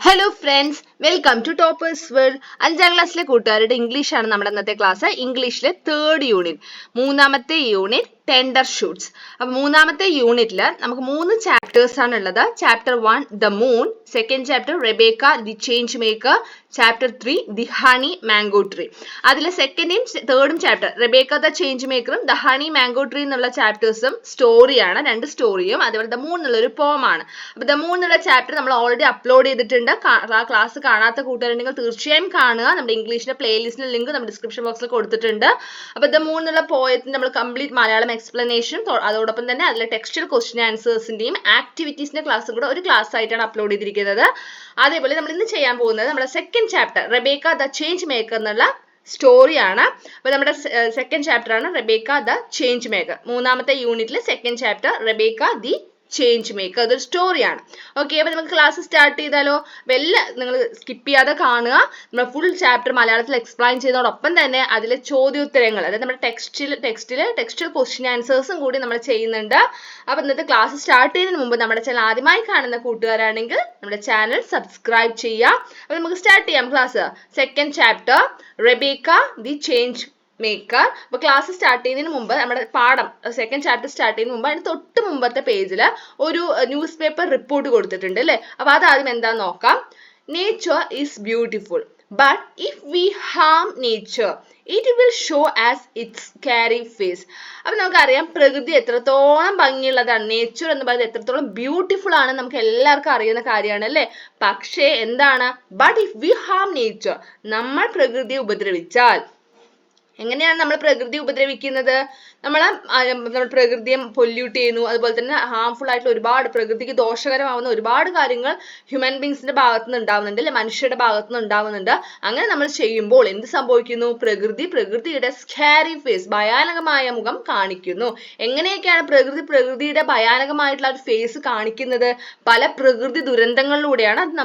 Hello friends, welcome to toppers world. 5ാം ക്ലാസ്സിലെ കൂട്ടുകാരുടെ ഇംഗ്ലീഷാണ് നമ്മുടെ ഇന്നത്തെ ക്ലാസ്. ഇംഗ്ലീഷിലെ 3rd യൂണിറ്റ്, മൂന്നാമത്തെ യൂണിറ്റ് ടെൻഡർ ഷൂട്ട്സ്. അപ്പൊ മൂന്നാമത്തെ യൂണിറ്റിൽ നമുക്ക് 3 ചാപ്റ്റേഴ്സ് ആണ് ഉള്ളത്. Chapter 1 the moon, second chapter Rebecca the change maker, chapter 3 the honey mango tree. അതിലെ സെക്കൻഡും തേർഡും ചാപ്റ്റർ റെബേക്ക ദ ചേഞ്ച് മേക്കറും ദ ഹണി മാംഗോ ട്രീ എന്നുള്ള ചാപ്റ്റേഴ്സും സ്റ്റോറിയാണ്, 2 സ്റ്റോറിയും. അതേപോലെ ദ മൂൺ എന്നുള്ള ഒരു പോമാണ്. അപ്പൊ ദ മൂൺ എന്നുള്ള ചാപ്റ്റർ നമ്മൾ ഓൾറെഡി അപ്ലോഡ് ചെയ്തിട്ടുണ്ട്. ആ ക്ലാസ് കാണാത്ത കൂട്ടുകാരുണ്ടെങ്കിൽ തീർച്ചയായും കാണുക. നമ്മുടെ ഇംഗ്ലീഷിന്റെ പ്ലേലിസ്റ്റിന്റെ ലിങ്ക് നമ്മുടെ ഡിസ്ക്രിപ്ഷൻ ബോക്സിൽ കൊടുത്തിട്ടുണ്ട്. അപ്പൊ ദ മൂൺ എന്നുള്ള പോയത്തിന്റെ നമ്മൾ കംപ്ലീറ്റ് മലയാളം എക്സ്പ്ലനേഷൻ, അതോടൊപ്പം തന്നെ അതിലെ ടെക്സ്റ്റൽ ക്വസ്റ്റ്യൻ ആൻസേഴ്സിന്റെയും ആക്ടിവിറ്റീസിന്റെ ക്ലാസ്സും കൂടെ ഒരു ക്ലാസ് ആയിട്ടാണ് അപ്ലോഡ് ചെയ്തിരിക്കുന്നത്. അതേപോലെ നമ്മൾ ഇന്ന് ചെയ്യാൻ പോകുന്നത് നമ്മുടെ second chapter Rebecca the change maker എന്നുള്ള സ്റ്റോറിയാണ്. അപ്പൊ നമ്മുടെ സെക്കൻഡ് ചാപ്റ്റർ ആണ് റെബേക്ക ദ ചേഞ്ച് മേക്കർ. മൂന്നാമത്തെ യൂണിറ്റിലെ second chapter Rebecca the change maker, അതൊരു സ്റ്റോറിയാണ്. ഓക്കെ, അപ്പൊ നമുക്ക് ക്ലാസ് സ്റ്റാർട്ട് ചെയ്താലോ? നിങ്ങൾ സ്കിപ്പ് ചെയ്യാതെ കാണുക. നമ്മൾ ഫുൾ ചാപ്റ്റർ മലയാളത്തിൽ എക്സ്പ്ലെയിൻ ചെയ്യുന്നതോടൊപ്പം തന്നെ അതിലെ ചോദ്യോത്തരങ്ങൾ, അതായത് നമ്മുടെ ടെക്സ്റ്റൽ ക്വസ്റ്റ്യൻ ആൻസേഴ്സും കൂടി നമ്മൾ ചെയ്യുന്നുണ്ട്. അപ്പൊ ഇന്നത്തെ ക്ലാസ് സ്റ്റാർട്ട് ചെയ്യുന്നതിന് മുമ്പ് നമ്മുടെ ചാനൽ ആദ്യമായി കാണുന്ന കൂട്ടുകാരാണെങ്കിൽ നമ്മുടെ ചാനൽ സബ്സ്ക്രൈബ് ചെയ്യാം. അപ്പൊ നമുക്ക് സ്റ്റാർട്ട് ചെയ്യാം class. Second chapter Rebecca the change maker. അപ്പൊ ക്ലാസ് സ്റ്റാർട്ട് ചെയ്യുന്നതിന് മുമ്പ് നമ്മുടെ പാഠം സെക്കൻഡ് ചാപ്റ്റർ സ്റ്റാർട്ട് ചെയ്യുന്നതിന് മുമ്പ് അതിന് തൊട്ട് മുമ്പത്തെ പേജിൽ ഒരു ന്യൂസ് പേപ്പർ റിപ്പോർട്ട് കൊടുത്തിട്ടുണ്ട് അല്ലേ? അപ്പൊ അതാദ്യം എന്താന്ന് നോക്കാം. Nature is beautiful, but if we harm nature it will show as its scary face. അപ്പൊ നമുക്കറിയാം പ്രകൃതി എത്രത്തോളം ഭംഗിയുള്ളതാണ്, നേച്ചർ എന്ന് പറയുന്നത് എത്രത്തോളം ബ്യൂട്ടിഫുൾ ആണ് നമുക്ക് എല്ലാവർക്കും അറിയുന്ന കാര്യമാണ് അല്ലേ? പക്ഷേ എന്താണ്, but if we harm nature, നമ്മൾ പ്രകൃതിയെ ഉപദ്രവിച്ചാൽ. എങ്ങനെയാണ് നമ്മൾ പ്രകൃതി ഉപദ്രവിക്കുന്നത്? നമ്മൾ പ്രകൃതിയെ പൊല്യൂട്ട് ചെയ്യുന്നു, അതുപോലെ തന്നെ ഹാംഫുൾ ആയിട്ടുള്ള ഒരുപാട് പ്രകൃതിക്ക് ദോഷകരമാവുന്ന ഒരുപാട് കാര്യങ്ങൾ ഹ്യൂമൻ ബീങ്സിന്റെ ഭാഗത്തു നിന്ന് ഉണ്ടാവുന്നുണ്ട് അല്ലെ, മനുഷ്യരുടെ ഭാഗത്തു നിന്ന് ഉണ്ടാവുന്നുണ്ട്. അങ്ങനെ നമ്മൾ ചെയ്യുമ്പോൾ എന്ത് സംഭവിക്കുന്നു? പ്രകൃതിയുടെ സ്കാരി ഫേസ്, ഭയാനകമായ മുഖം കാണിക്കുന്നു. എങ്ങനെയൊക്കെയാണ് പ്രകൃതിയുടെ ഭയാനകമായിട്ടുള്ള ഒരു ഫേസ് കാണിക്കുന്നത്? പല പ്രകൃതി ദുരന്തങ്ങളിലൂടെയാണ് അത്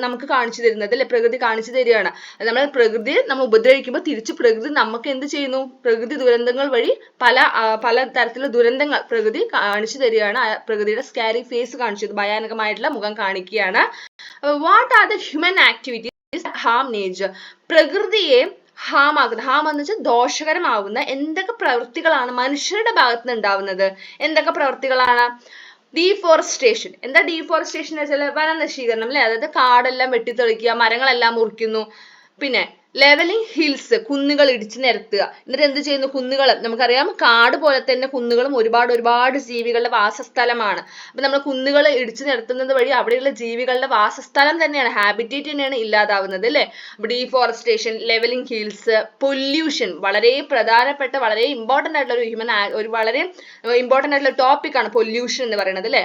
നമുക്ക് കാണിച്ചു തരുന്നത് അല്ലെ? പ്രകൃതി കാണിച്ചു തരികയാണ്. നമ്മൾ പ്രകൃതിയെ നമ്മൾ ഉപദ്രവിക്കുമ്പോൾ തിരിച്ച് പ്രകൃതി നമുക്ക് എന്ത് ചെയ്യുന്നു? പ്രകൃതി ദുരന്തങ്ങൾ വഴി പല തരത്തിലുള്ള ദുരന്തങ്ങൾ പ്രകൃതി കാണിച്ചു തരികയാണ്. പ്രകൃതിയുടെ സ്കാരി ഫേസ് കാണിച്ചു, ഭയാനകമായിട്ടുള്ള മുഖം കാണിക്കുകയാണ്. What are the human activities harm nature? പ്രകൃതിയെ ഹാം എന്ന് വെച്ചാൽ ദോഷകരമാവുന്ന എന്തൊക്കെ പ്രവൃത്തികളാണ് മനുഷ്യരുടെ ഭാഗത്ത് നിന്ന് ഉണ്ടാവുന്നത്? എന്തൊക്കെ പ്രവൃത്തികളാണ്? ഡീഫോറസ്റ്റേഷൻ. എന്താ ഡീഫോറസ്റ്റേഷൻ എന്ന് വെച്ചാൽ വനനശീകരണം അല്ലെ? അതായത് കാടെല്ലാം വെട്ടിത്തെളിക്കുക, മരങ്ങളെല്ലാം മുറിക്കുന്നു. പിന്നെ ലെവലിംഗ് ഹിൽസ്, കുന്നുകൾ ഇടിച്ചു നിരത്തുക. എന്നിട്ട് എന്ത് ചെയ്യുന്നു? കുന്നുകൾ, നമുക്കറിയാം കാട് പോലെ തന്നെ കുന്നുകളും ഒരുപാട് ജീവികളുടെ വാസസ്ഥലമാണ്. അപ്പൊ നമ്മൾ കുന്നുകൾ ഇടിച്ചു നിരത്തുന്നത് വഴി അവിടെയുള്ള ജീവികളുടെ വാസസ്ഥലം തന്നെയാണ്, ഹാബിറ്റേറ്റ് തന്നെയാണ് ഇല്ലാതാവുന്നത് അല്ലെ? ഡീഫോറസ്റ്റേഷൻ, ലെവലിംഗ് ഹിൽസ്, പൊല്യൂഷൻ, വളരെ പ്രധാനപ്പെട്ട വളരെ ഇമ്പോർട്ടന്റ് ആയിട്ടുള്ള വളരെ ഇമ്പോർട്ടന്റ് ആയിട്ടുള്ള ടോപ്പിക് ആണ് പൊല്യൂഷൻ എന്ന് പറയുന്നത് അല്ലെ?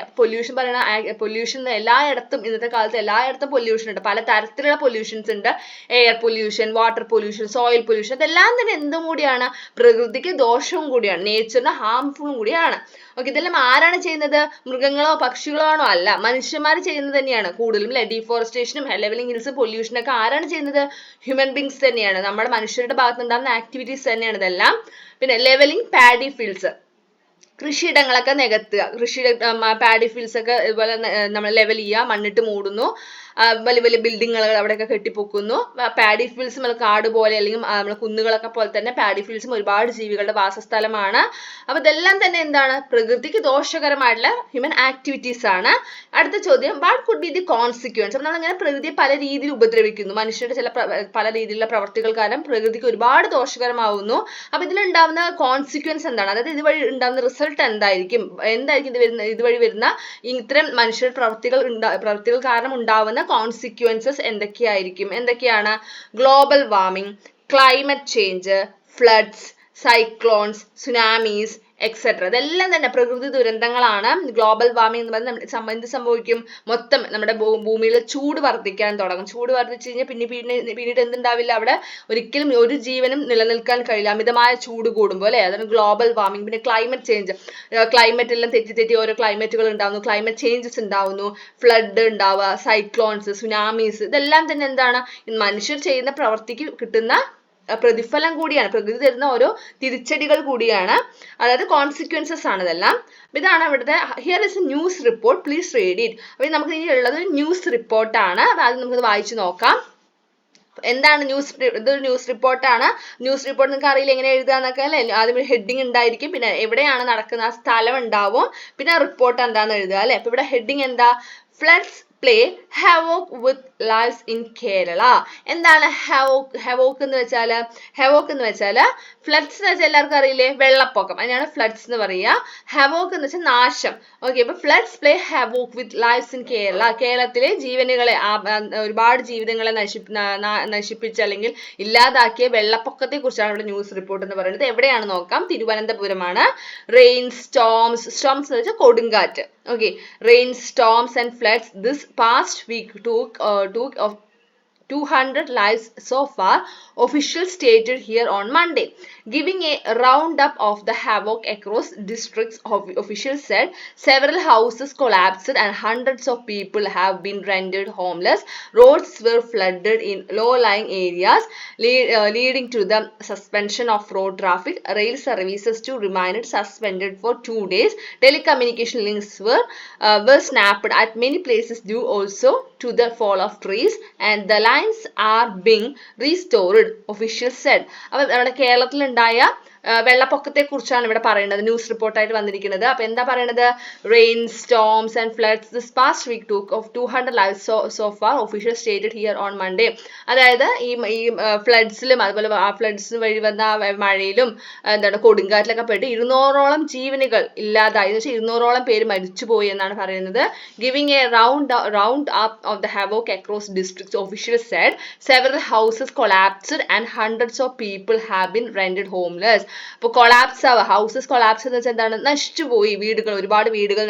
പൊല്യൂഷൻ എല്ലായിടത്തും, ഇന്നത്തെ കാലത്ത് എല്ലായിടത്തും പൊല്യൂഷൻ ഉണ്ട്. പല തരത്തിലുള്ള പൊല്യൂഷൻസ് ഉണ്ട്. Air pollution, water pollution, soil pollution, ഇതെല്ലാം തന്നെ എന്തും കൂടിയാണ്? പ്രകൃതിക്ക് ദോഷവും കൂടിയാണ്, നേച്ചറിന് ഹാംഫുളും കൂടിയാണ്. ഓക്കെ, ഇതെല്ലാം ആരാണ് ചെയ്യുന്നത്? മൃഗങ്ങളോ പക്ഷികളോ ആണോ? അല്ല, മനുഷ്യന്മാർ ചെയ്യുന്നത് തന്നെയാണ് കൂടുതലും അല്ലെ? ഡീഫോറസ്റ്റേഷനും ലെവലിംഗ് ഹിൽസും പൊല്യൂഷനും ഒക്കെ ആരാണ് ചെയ്യുന്നത്? ഹ്യൂമൻ ബീങ്സ് തന്നെയാണ്, നമ്മുടെ മനുഷ്യരുടെ ഭാഗത്ത് ഉണ്ടാകുന്ന ആക്ടിവിറ്റീസ് തന്നെയാണ് ഇതെല്ലാം. പിന്നെ ലെവലിംഗ് പാഡി ഫീൽഡ്സ്, കൃഷിയിടങ്ങളൊക്കെ നികത്തുക. പാഡി ഫീൽഡ്സ് ഒക്കെ ഇതുപോലെ നമ്മൾ ലെവൽ ചെയ്യുക, മണ്ണിട്ട് മൂടുന്നു, വലിയ വലിയ ബിൽഡിങ്ങുകൾ അവിടെയൊക്കെ കെട്ടിപ്പൊക്കുന്നു. പാഡി ഫീൽഡ്സും കാട് പോലെ അല്ലെങ്കിൽ നമ്മൾ കുന്നുകളൊക്കെ പോലെ തന്നെ പാഡി ഫീൽഡ്സും ഒരുപാട് ജീവികളുടെ വാസസ്ഥലമാണ്. അപ്പൊ ഇതെല്ലാം തന്നെ എന്താണ്? പ്രകൃതിക്ക് ദോഷകരമായിട്ടുള്ള ഹ്യൂമൻ ആക്ടിവിറ്റീസ് ആണ്. അടുത്ത ചോദ്യം, what could be the consequence? അപ്പൊ നമ്മളിങ്ങനെ പ്രകൃതിയെ പല രീതിയിൽ ഉപദ്രവിക്കുന്നു, മനുഷ്യരുടെ പല രീതിയിലുള്ള പ്രവർത്തികൾ കാരണം പ്രകൃതിക്ക് ഒരുപാട് ദോഷകരമാവുന്നു. അപ്പൊ ഇതിലുണ്ടാവുന്ന കോൺസിക്വൻസ് എന്താണ്? അതായത് ഇതുവഴി ഉണ്ടാവുന്ന റിസൾട്ട് എന്തായിരിക്കും? ഇതുവഴി വരുന്ന ഇത്തരം മനുഷ്യരുടെ പ്രവർത്തികൾ കാരണം ഉണ്ടാവുന്ന കോൺസിക്വൻസസ് എന്തൊക്കെയാണ്? Global warming, climate change, floods, cyclones, സുനാമീസ് etcetera. ഇതെല്ലാം തന്നെ പ്രകൃതി ദുരന്തങ്ങളാണ്. ഗ്ലോബൽ വാർമിംഗ് എന്ന് പറയുന്നത് എന്ത് സംഭവിക്കും? മൊത്തം നമ്മുടെ ഭൂമിയിൽ ചൂട് വർദ്ധിക്കാൻ തുടങ്ങും. ചൂട് വർദ്ധിച്ചു കഴിഞ്ഞാൽ പിന്നീട് എന്തുണ്ടാവില്ല? അവിടെ ഒരിക്കലും ഒരു ജീവനും നിലനിൽക്കാൻ കഴിയില്ല, അമിതമായ ചൂട് കൂടുമ്പോൾ അല്ലെ? അതാണ് ഗ്ലോബൽ വാർമിംഗ്. പിന്നെ ക്ലൈമറ്റ് ചേഞ്ച്, ക്ലൈമറ്റ് എല്ലാം തെറ്റി ഓരോ ക്ലൈമറ്റുകൾ ഉണ്ടാവുന്നു, ക്ലൈമറ്റ് ചേഞ്ചസ് ഉണ്ടാവുന്നു, ഫ്ലഡ് ഉണ്ടാവുക, സൈക്ലോൺസ്, സുനാമീസ്, ഇതെല്ലാം തന്നെ എന്താണ്? മനുഷ്യർ ചെയ്യുന്ന പ്രവൃത്തിക്ക് കിട്ടുന്ന പ്രതിഫലം കൂടിയാണ്, പ്രകൃതി തരുന്ന ഓരോ തിരിച്ചടികൾ കൂടിയാണ്, അതായത് കോൺസിക്വൻസസ് ആണ് ഇതെല്ലാം. ഇതാണ് ഇവിടുത്തെ here is A news report, please read it. അപ്പോൾ നമുക്ക് ഇനി ഉള്ളത് ന്യൂസ് റിപ്പോർട്ടാണ്. അപ്പോൾ ആദ്യം നമുക്ക് വായിച്ചു നോക്കാം. എന്താണ് ഇതൊരു ന്യൂസ് റിപ്പോർട്ടാണ്. ന്യൂസ് റിപ്പോർട്ട് നിങ്ങൾക്ക് അറിയില്ല എങ്ങനെ എഴുതാന്നൊക്കെ അല്ലേ. ആദ്യം ഹെഡിങ് ഉണ്ടായിരിക്കും, പിന്നെ എവിടെയാണ് നടക്കുന്നത് ആ സ്ഥലം ഉണ്ടാവും, പിന്നെ റിപ്പോർട്ട് എന്താന്ന് എഴുതുക അല്ലെ. അപ്പൊ ഇവിടെ ഹെഡിങ് എന്താ, floods play havoc with lives in Kerala. എന്താണ് havoc എന്ന് വെച്ചാൽ, ഫ്ലഡ്സ് എന്ന് വെച്ചാൽ എല്ലാവർക്കും അറിയില്ലേ, വെള്ളപ്പൊക്കം, അതിനാണ് ഫ്ലഡ്സ് എന്ന് പറയുക. havoc എന്ന് വെച്ചാൽ നാശം. ഓക്കെ, അപ്പൊ floods play havoc with lives in Kerala. കേരളത്തിലെ ജീവനുകളെ, ഒരുപാട് ജീവിതങ്ങളെ നശിപ്പിച്ച അല്ലെങ്കിൽ ഇല്ലാതാക്കിയ വെള്ളപ്പൊക്കത്തെ കുറിച്ചാണ് ഇവിടെ ന്യൂസ് റിപ്പോർട്ട് എന്ന് പറയുന്നത്. എവിടെയാണ് നോക്കാം, തിരുവനന്തപുരമാണ്. റെയിൻ സ്റ്റോംസ് എന്ന് വെച്ചാൽ കൊടുങ്കാറ്റ്. Okay, rain, storms and floods this past week took of 200 lives so far, officials stated here on Monday. Giving a roundup of the havoc across districts, officials said several houses collapsed and hundreds of people have been rendered homeless. Roads were flooded in low-lying areas, leading to the suspension of road traffic. Rail services too remained suspended for 2 days. Telecommunication links were snapped at many places due also to the fall of trees, and the lines are being restored, officials said. അപ്പോൾ നമ്മുടെ കേരളത്തിൽ ഉണ്ടായ വെള്ളപ്പൊക്കത്തെ കുറിച്ചാണ് ഇവിടെ പറയുന്നത്, news റിപ്പോർട്ടായിട്ട് വന്നിരിക്കുന്നത്. അപ്പൊ എന്താ പറയുന്നത്, rain, storms and floods this past week took of 200 lives so far, officials stated here on Monday. അതായത് ഈ ഫ്ലഡ്സിലും അതുപോലെ ആ ഫ്ലഡ്സ് വഴി വന്ന മഴയിലും എന്താണ് കൊടുങ്കാറ്റിലൊക്കെ പെട്ട് 200ഓളം ജീവനുകൾ ഇല്ലാതായി, എന്ന് വെച്ചാൽ 200ഓളം പേര് മരിച്ചുപോയി എന്നാണ് പറയുന്നത്. Giving A round up of the havoc across districts, officials said several houses collapsed and hundreds of people have been rendered homeless. അപ്പോൾ കൊളാപ്സ് ആവുക, ഹൗസസ് കൊളാപ്സ് എന്ന് വെച്ചാൽ എന്താണ്, നശിച്ചുപോയി, വീടുകൾ, ഒരുപാട് വീടുകൾ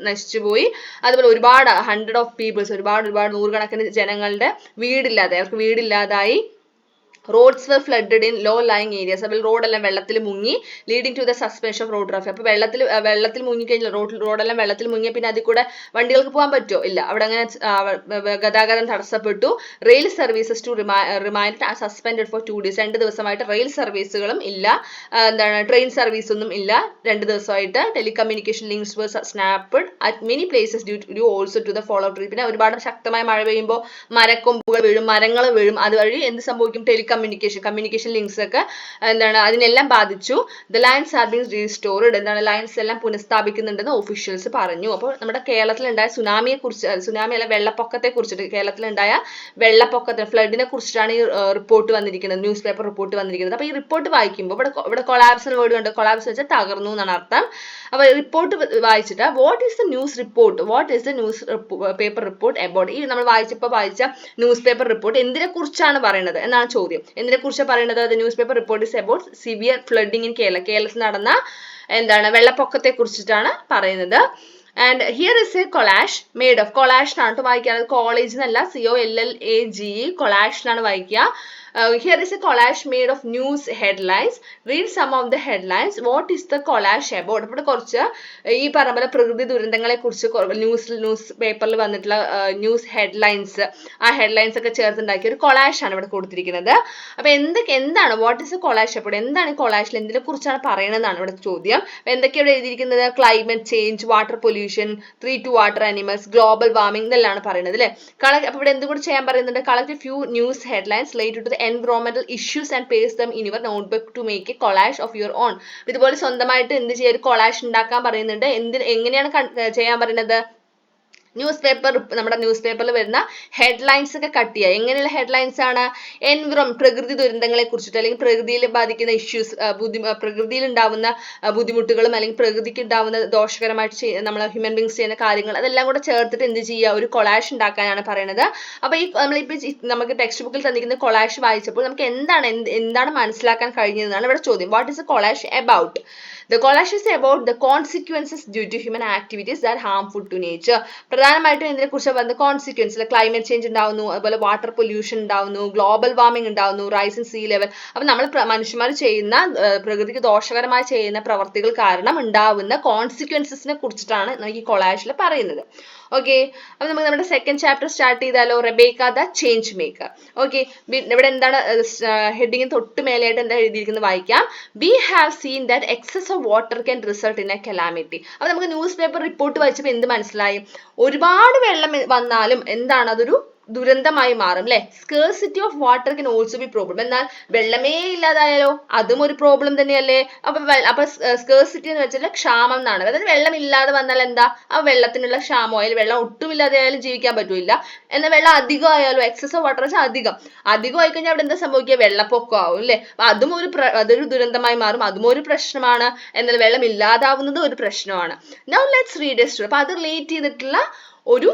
നശിച്ചുപോയി. അതുപോലെ ഒരുപാട് ഹൺഡ്രഡ് ഓഫ് പീപ്പിൾസ്, ഒരുപാട് നൂറുകണക്കിന് ജനങ്ങളുടെ വീടില്ലാതെ, അവർക്ക് വീടില്ലാതായി. Roads were flooded in low lying areas. അപ്പോൾ റോഡെല്ലാം വെള്ളത്തിൽ മുങ്ങി, leading to the suspension of road traffic. അപ്പോൾ വെള്ളത്തിൽ മുങ്ങിക്കഴിഞ്ഞാൽ റോഡെല്ലാം വെള്ളത്തിൽ മുങ്ങിയ പിന്നെ അതിൽ കൂടെ വണ്ടികൾക്ക് പോകാൻ പറ്റുമോ, ഇല്ല, അവിടെ അങ്ങനെ ഗതാഗതം തടസ്സപ്പെട്ടു. Rail services to remind suspended for 2 days. 2 ദിവസമായിട്ട് റെയിൽ സർവീസുകളും ഇല്ല, എന്താണ് ട്രെയിൻ സർവീസ് ഒന്നും ഇല്ല 2 ദിവസമായിട്ട്. Telecommunication links were snapped at many places due also to the fall of trees. പിന്നെ ഒരുപാട് ശക്തമായ മഴ പെയ്യുമ്പോൾ മരക്കൊമ്പുകൾ വീഴും, മരങ്ങൾ വീഴും, അതുവഴി എന്ത് സംഭവിക്കും, കമ്മ്യൂണിക്കേഷൻ ലിങ്ക്സ് ഒക്കെ എന്താണ് അതിനെല്ലാം ബാധിച്ചു. The lines are being restored, എന്താണ് ലൈൻസ് എല്ലാം പുനഃസ്ഥാപിക്കുന്നുണ്ടെന്ന് ഒഫീഷ്യൽസ് പറഞ്ഞു. അപ്പോൾ നമ്മുടെ കേരളത്തിലുണ്ടായ സുനാമി അല്ല വെള്ളപ്പൊക്കത്തെ കുറിച്ചിട്ട്, കേരളത്തിലുണ്ടായ വെള്ളപ്പൊക്കത്തെ ഫ്ലഡിനെ കുറിച്ചിട്ടാണ് ഈ റിപ്പോർട്ട് വന്നിരിക്കുന്നത്, ന്യൂസ് പേപ്പർ റിപ്പോർട്ട് വന്നിരിക്കുന്നത്. അപ്പോൾ ഈ റിപ്പോർട്ട് വായിക്കുമ്പോൾ ഇവിടെ കൊളാപ്സ് വേർഡ് ഉണ്ട്, കൊളാപ്സ് വെച്ചാൽ തകർന്നു എന്നാണ് അർത്ഥം. അപ്പോൾ റിപ്പോർട്ട് വായിച്ചിട്ട് what is the news paper report about, ഈ നമ്മൾ വായിച്ച ന്യൂസ് പേപ്പർ റിപ്പോർട്ട് എന്തിനെ കുറിച്ചാണ് പറയുന്നത് എന്നാണ് ചോദ്യം. എന്തിനെ കുറിച്ചാണ് പറയുന്നത്, the news paper report is about severe flooding in കേരളത്തിൽ നടന്ന എന്താണ് വെള്ളപ്പൊക്കത്തെ കുറിച്ചിട്ടാണ് പറയുന്നത്. And here is A collage made of, collage ആണ് വായിക്കുക, കോളേജ് എന്നല്ല, COLLAGE, കൊളാഷ് എന്നാണ് വായിക്കുക. Here is a collage made of news headlines. Read some of the headlines. What is the collage about? അപ്പോൾ കുറച്ച് ഈ പറഞ്ഞ പോലെ പ്രകൃതി ദുരന്തങ്ങളെ കുറിച്ച് ന്യൂസ് പേപ്പറിൽ വന്നിട്ടുള്ള ന്യൂസ് ഹെഡ്ലൈൻസ്, ആ ഹെഡ്ലൈൻസ് ഒക്കെ ചേർത്തുണ്ടാക്കിയ ഒരു കൊളാഷ് ആണ് ഇവിടെ കൊടുത്തിരിക്കുന്നത്. അപ്പൊ എന്താണ് വാട്ട് ഇസ് എ കൊളാഷ് അപ്പോൾ, എന്താണ് ഈ കൊളാഷിൽ എന്തിനെ കുറിച്ചാണ് പറയുന്നതാണ് ഇവിടെ ചോദ്യം. എന്തൊക്കെയാണ് എഴുതിയിരിക്കുന്നത്, climate change, water pollution, 3 to water animals, global warming, ഇതെല്ലാം പറയുന്നത് അല്ലേ. അപ്പൊ ഇവിടെ എന്തുകൂടി ചെയ്യാൻ പറയുന്നുണ്ട്, collect few news headlines related to the environmental issues and paste them in your notebook to make a collage of your own. ഇതുപോലെ സ്വന്തമായിട്ട് എന്ത് ചെയ്യാൻ, ഒരു കൊളാഷ് ഉണ്ടാക്കാൻ പറയുന്നുണ്ട്. എങ്ങനെയാണ് ചെയ്യാൻ പറയുന്നത്, നമ്മുടെ ന്യൂസ് പേപ്പറിൽ വരുന്ന ഹെഡ്ലൈൻസ് ഒക്കെ കട്ട് ചെയ്യുക. എങ്ങനെയുള്ള ഹെഡ്ലൈൻസ് ആണ്, പ്രകൃതി ദുരന്തങ്ങളെ കുറിച്ചിട്ട് അല്ലെങ്കിൽ പ്രകൃതിയിൽ ബാധിക്കുന്ന ഇഷ്യൂസ്, പ്രകൃതിയിൽ ഉണ്ടാവുന്ന ബുദ്ധിമുട്ടുകളും അല്ലെങ്കിൽ പ്രകൃതിക്ക് ഉണ്ടാവുന്ന ദോഷകരമായിട്ട് നമ്മൾ ഹ്യൂമൻ ബീങ്സ് ചെയ്യുന്ന കാര്യങ്ങൾ, അതെല്ലാം കൂടെ ചേർത്തിട്ട് എന്ത് ചെയ്യുക, ഒരു കൊളാഷ് ഉണ്ടാക്കാനാണ് പറയുന്നത്. അപ്പോൾ ഈ നമ്മളിപ്പോൾ നമുക്ക് ടെക്സ്റ്റ് ബുക്കിൽ തന്നിരിക്കുന്ന കൊളാഷ് വായിച്ചപ്പോൾ നമുക്ക് എന്താണ് മനസ്സിലാക്കാൻ കഴിഞ്ഞതെന്നാണ് ഇവിടെ ചോദ്യം. What is A collage about? The collage is about the consequences due to human activities that are harmful to nature. പ്രധാനമായിട്ടും ഇതിനെ കുറിച്ച് പറയുന്നത് കോൺസിക്വൻസ്, ക്ലൈമറ്റ് ചേഞ്ച് ഉണ്ടാവുന്നു, അതുപോലെ വാട്ടർ പൊല്യൂഷൻ ഉണ്ടാവുന്നു, ഗ്ലോബൽ വാർമിംഗ് ഉണ്ടാവുന്നു, റൈസ് ഇൻ സീ ലെവൽ. അപ്പം നമ്മൾ മനുഷ്യന്മാർ ചെയ്യുന്ന പ്രകൃതിക്ക് ദോഷകരമായി ചെയ്യുന്ന പ്രവർത്തികൾ കാരണം ഉണ്ടാവുന്ന കോൺസിക്വൻസസിനെ കുറിച്ചിട്ടാണ് ഈ കൊളാഷിൽ പറയുന്നത്. ഓക്കെ, അപ്പൊ നമുക്ക് നമ്മുടെ സെക്കൻഡ് ചാപ്റ്റർ സ്റ്റാർട്ട് ചെയ്താലോ. Rebecca the change maker. Okay, ഇവിടെ എന്താണ് ഹെഡിങ്ങിന് തൊട്ട് മേലെയായിട്ട് എന്താ എഴുതിയിരിക്കുന്നത് വായിക്കാം. We have seen that excess of water can result in a calamity. അപ്പൊ നമുക്ക് ന്യൂസ് പേപ്പർ റിപ്പോർട്ട് വായിച്ചപ്പോൾ എന്ത് മനസ്സിലായി? ഒരുപാട് വെള്ളം വന്നാലും എന്താണ് അതൊരു ദുരന്തമായി മാറും അല്ലെ. Scarcity of water can also be problem. എന്നാൽ വെള്ളമേ ഇല്ലാതായാലോ അതും ഒരു പ്രോബ്ലം തന്നെയല്ലേ. അപ്പൊ സ്കേഴ്സിറ്റി എന്ന് വെച്ചാൽ ക്ഷാമം എന്നാണ്. അതായത് വെള്ളം ഇല്ലാതെ വന്നാൽ എന്താ, ആ വെള്ളത്തിനുള്ള ക്ഷാമം ആയാലും വെള്ളം ഒട്ടും ഇല്ലാതെ ആയാലും ജീവിക്കാൻ പറ്റൂല. എന്നാൽ വെള്ളം അധികം ആയാലും എക്സസ് ഓഫ് വാട്ടർ വെച്ചാൽ അധികം ആയി കഴിഞ്ഞാൽ അവിടെ എന്താ സംഭവിക്കുക, വെള്ളപ്പൊക്കം ആവും അല്ലെ. അപ്പൊ അതൊരു ദുരന്തമായി മാറും, അതും ഒരു പ്രശ്നമാണ്. എന്നാൽ വെള്ളം ഇല്ലാതാവുന്നത് ഒരു പ്രശ്നമാണ്. Now let's read A story. അപ്പൊ അത് റിലേറ്റ് ചെയ്തിട്ടുള്ള ഒരു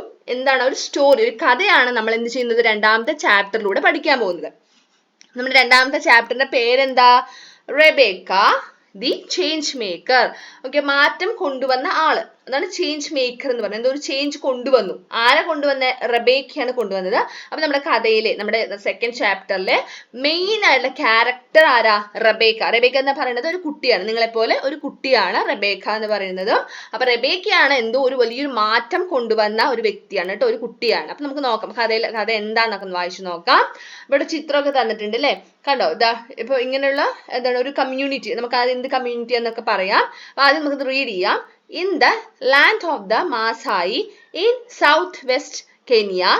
സ്റ്റോറി, ഒരു കഥയാണ് നമ്മൾ എന്ത് ചെയ്യുന്നത്, രണ്ടാമത്തെ ചാപ്റ്ററിലൂടെ പഠിക്കാൻ പോകുന്നത്. നമ്മുടെ രണ്ടാമത്തെ ചാപ്റ്ററിന്റെ പേരെന്താ? Rebecca the change maker. Okay, മാറ്റം കൊണ്ടുവന്ന ആള്, അതാണ് ചേഞ്ച് മേക്കർ എന്ന് പറയുന്നത്. എന്തോ ഒരു ചേഞ്ച് കൊണ്ടുവന്നു. ആരെ കൊണ്ടുവന്ന? റെബേക്കയാണ് കൊണ്ടുവന്നത്. അപ്പൊ നമ്മുടെ കഥയിലെ, നമ്മുടെ സെക്കൻഡ് ചാപ്റ്ററിലെ മെയിൻ ആയിട്ടുള്ള ക്യാരക്ടർ ആരാ? റെബേക്ക. റെബേക്ക എന്ന് പറയുന്നത് ഒരു കുട്ടിയാണ്, നിങ്ങളെപ്പോലെ ഒരു കുട്ടിയാണ് റെബേക്ക എന്ന് പറയുന്നത്. അപ്പൊ റെബേക്കയാണ് എന്തോ ഒരു വലിയൊരു മാറ്റം കൊണ്ടുവന്ന ഒരു വ്യക്തിയാണ് കേട്ടോ, ഒരു കുട്ടിയാണ്. അപ്പൊ നമുക്ക് നോക്കാം കഥ എന്താന്നൊക്കെ ഒന്ന് വായിച്ചു നോക്കാം. ഇവിടെ ചിത്രമൊക്കെ തന്നിട്ടുണ്ട് അല്ലെ, കണ്ടോ? ഇതാ ഇപ്പൊ ഇങ്ങനെയുള്ള ഒരു കമ്മ്യൂണിറ്റി, നമുക്ക് അത് എന്ത് കമ്മ്യൂണിറ്റി എന്നൊക്കെ പറയാം. അപ്പൊ ആദ്യം നമുക്ക് റീഡ് ചെയ്യാം. In the land of the Maasai in southwest Kenya,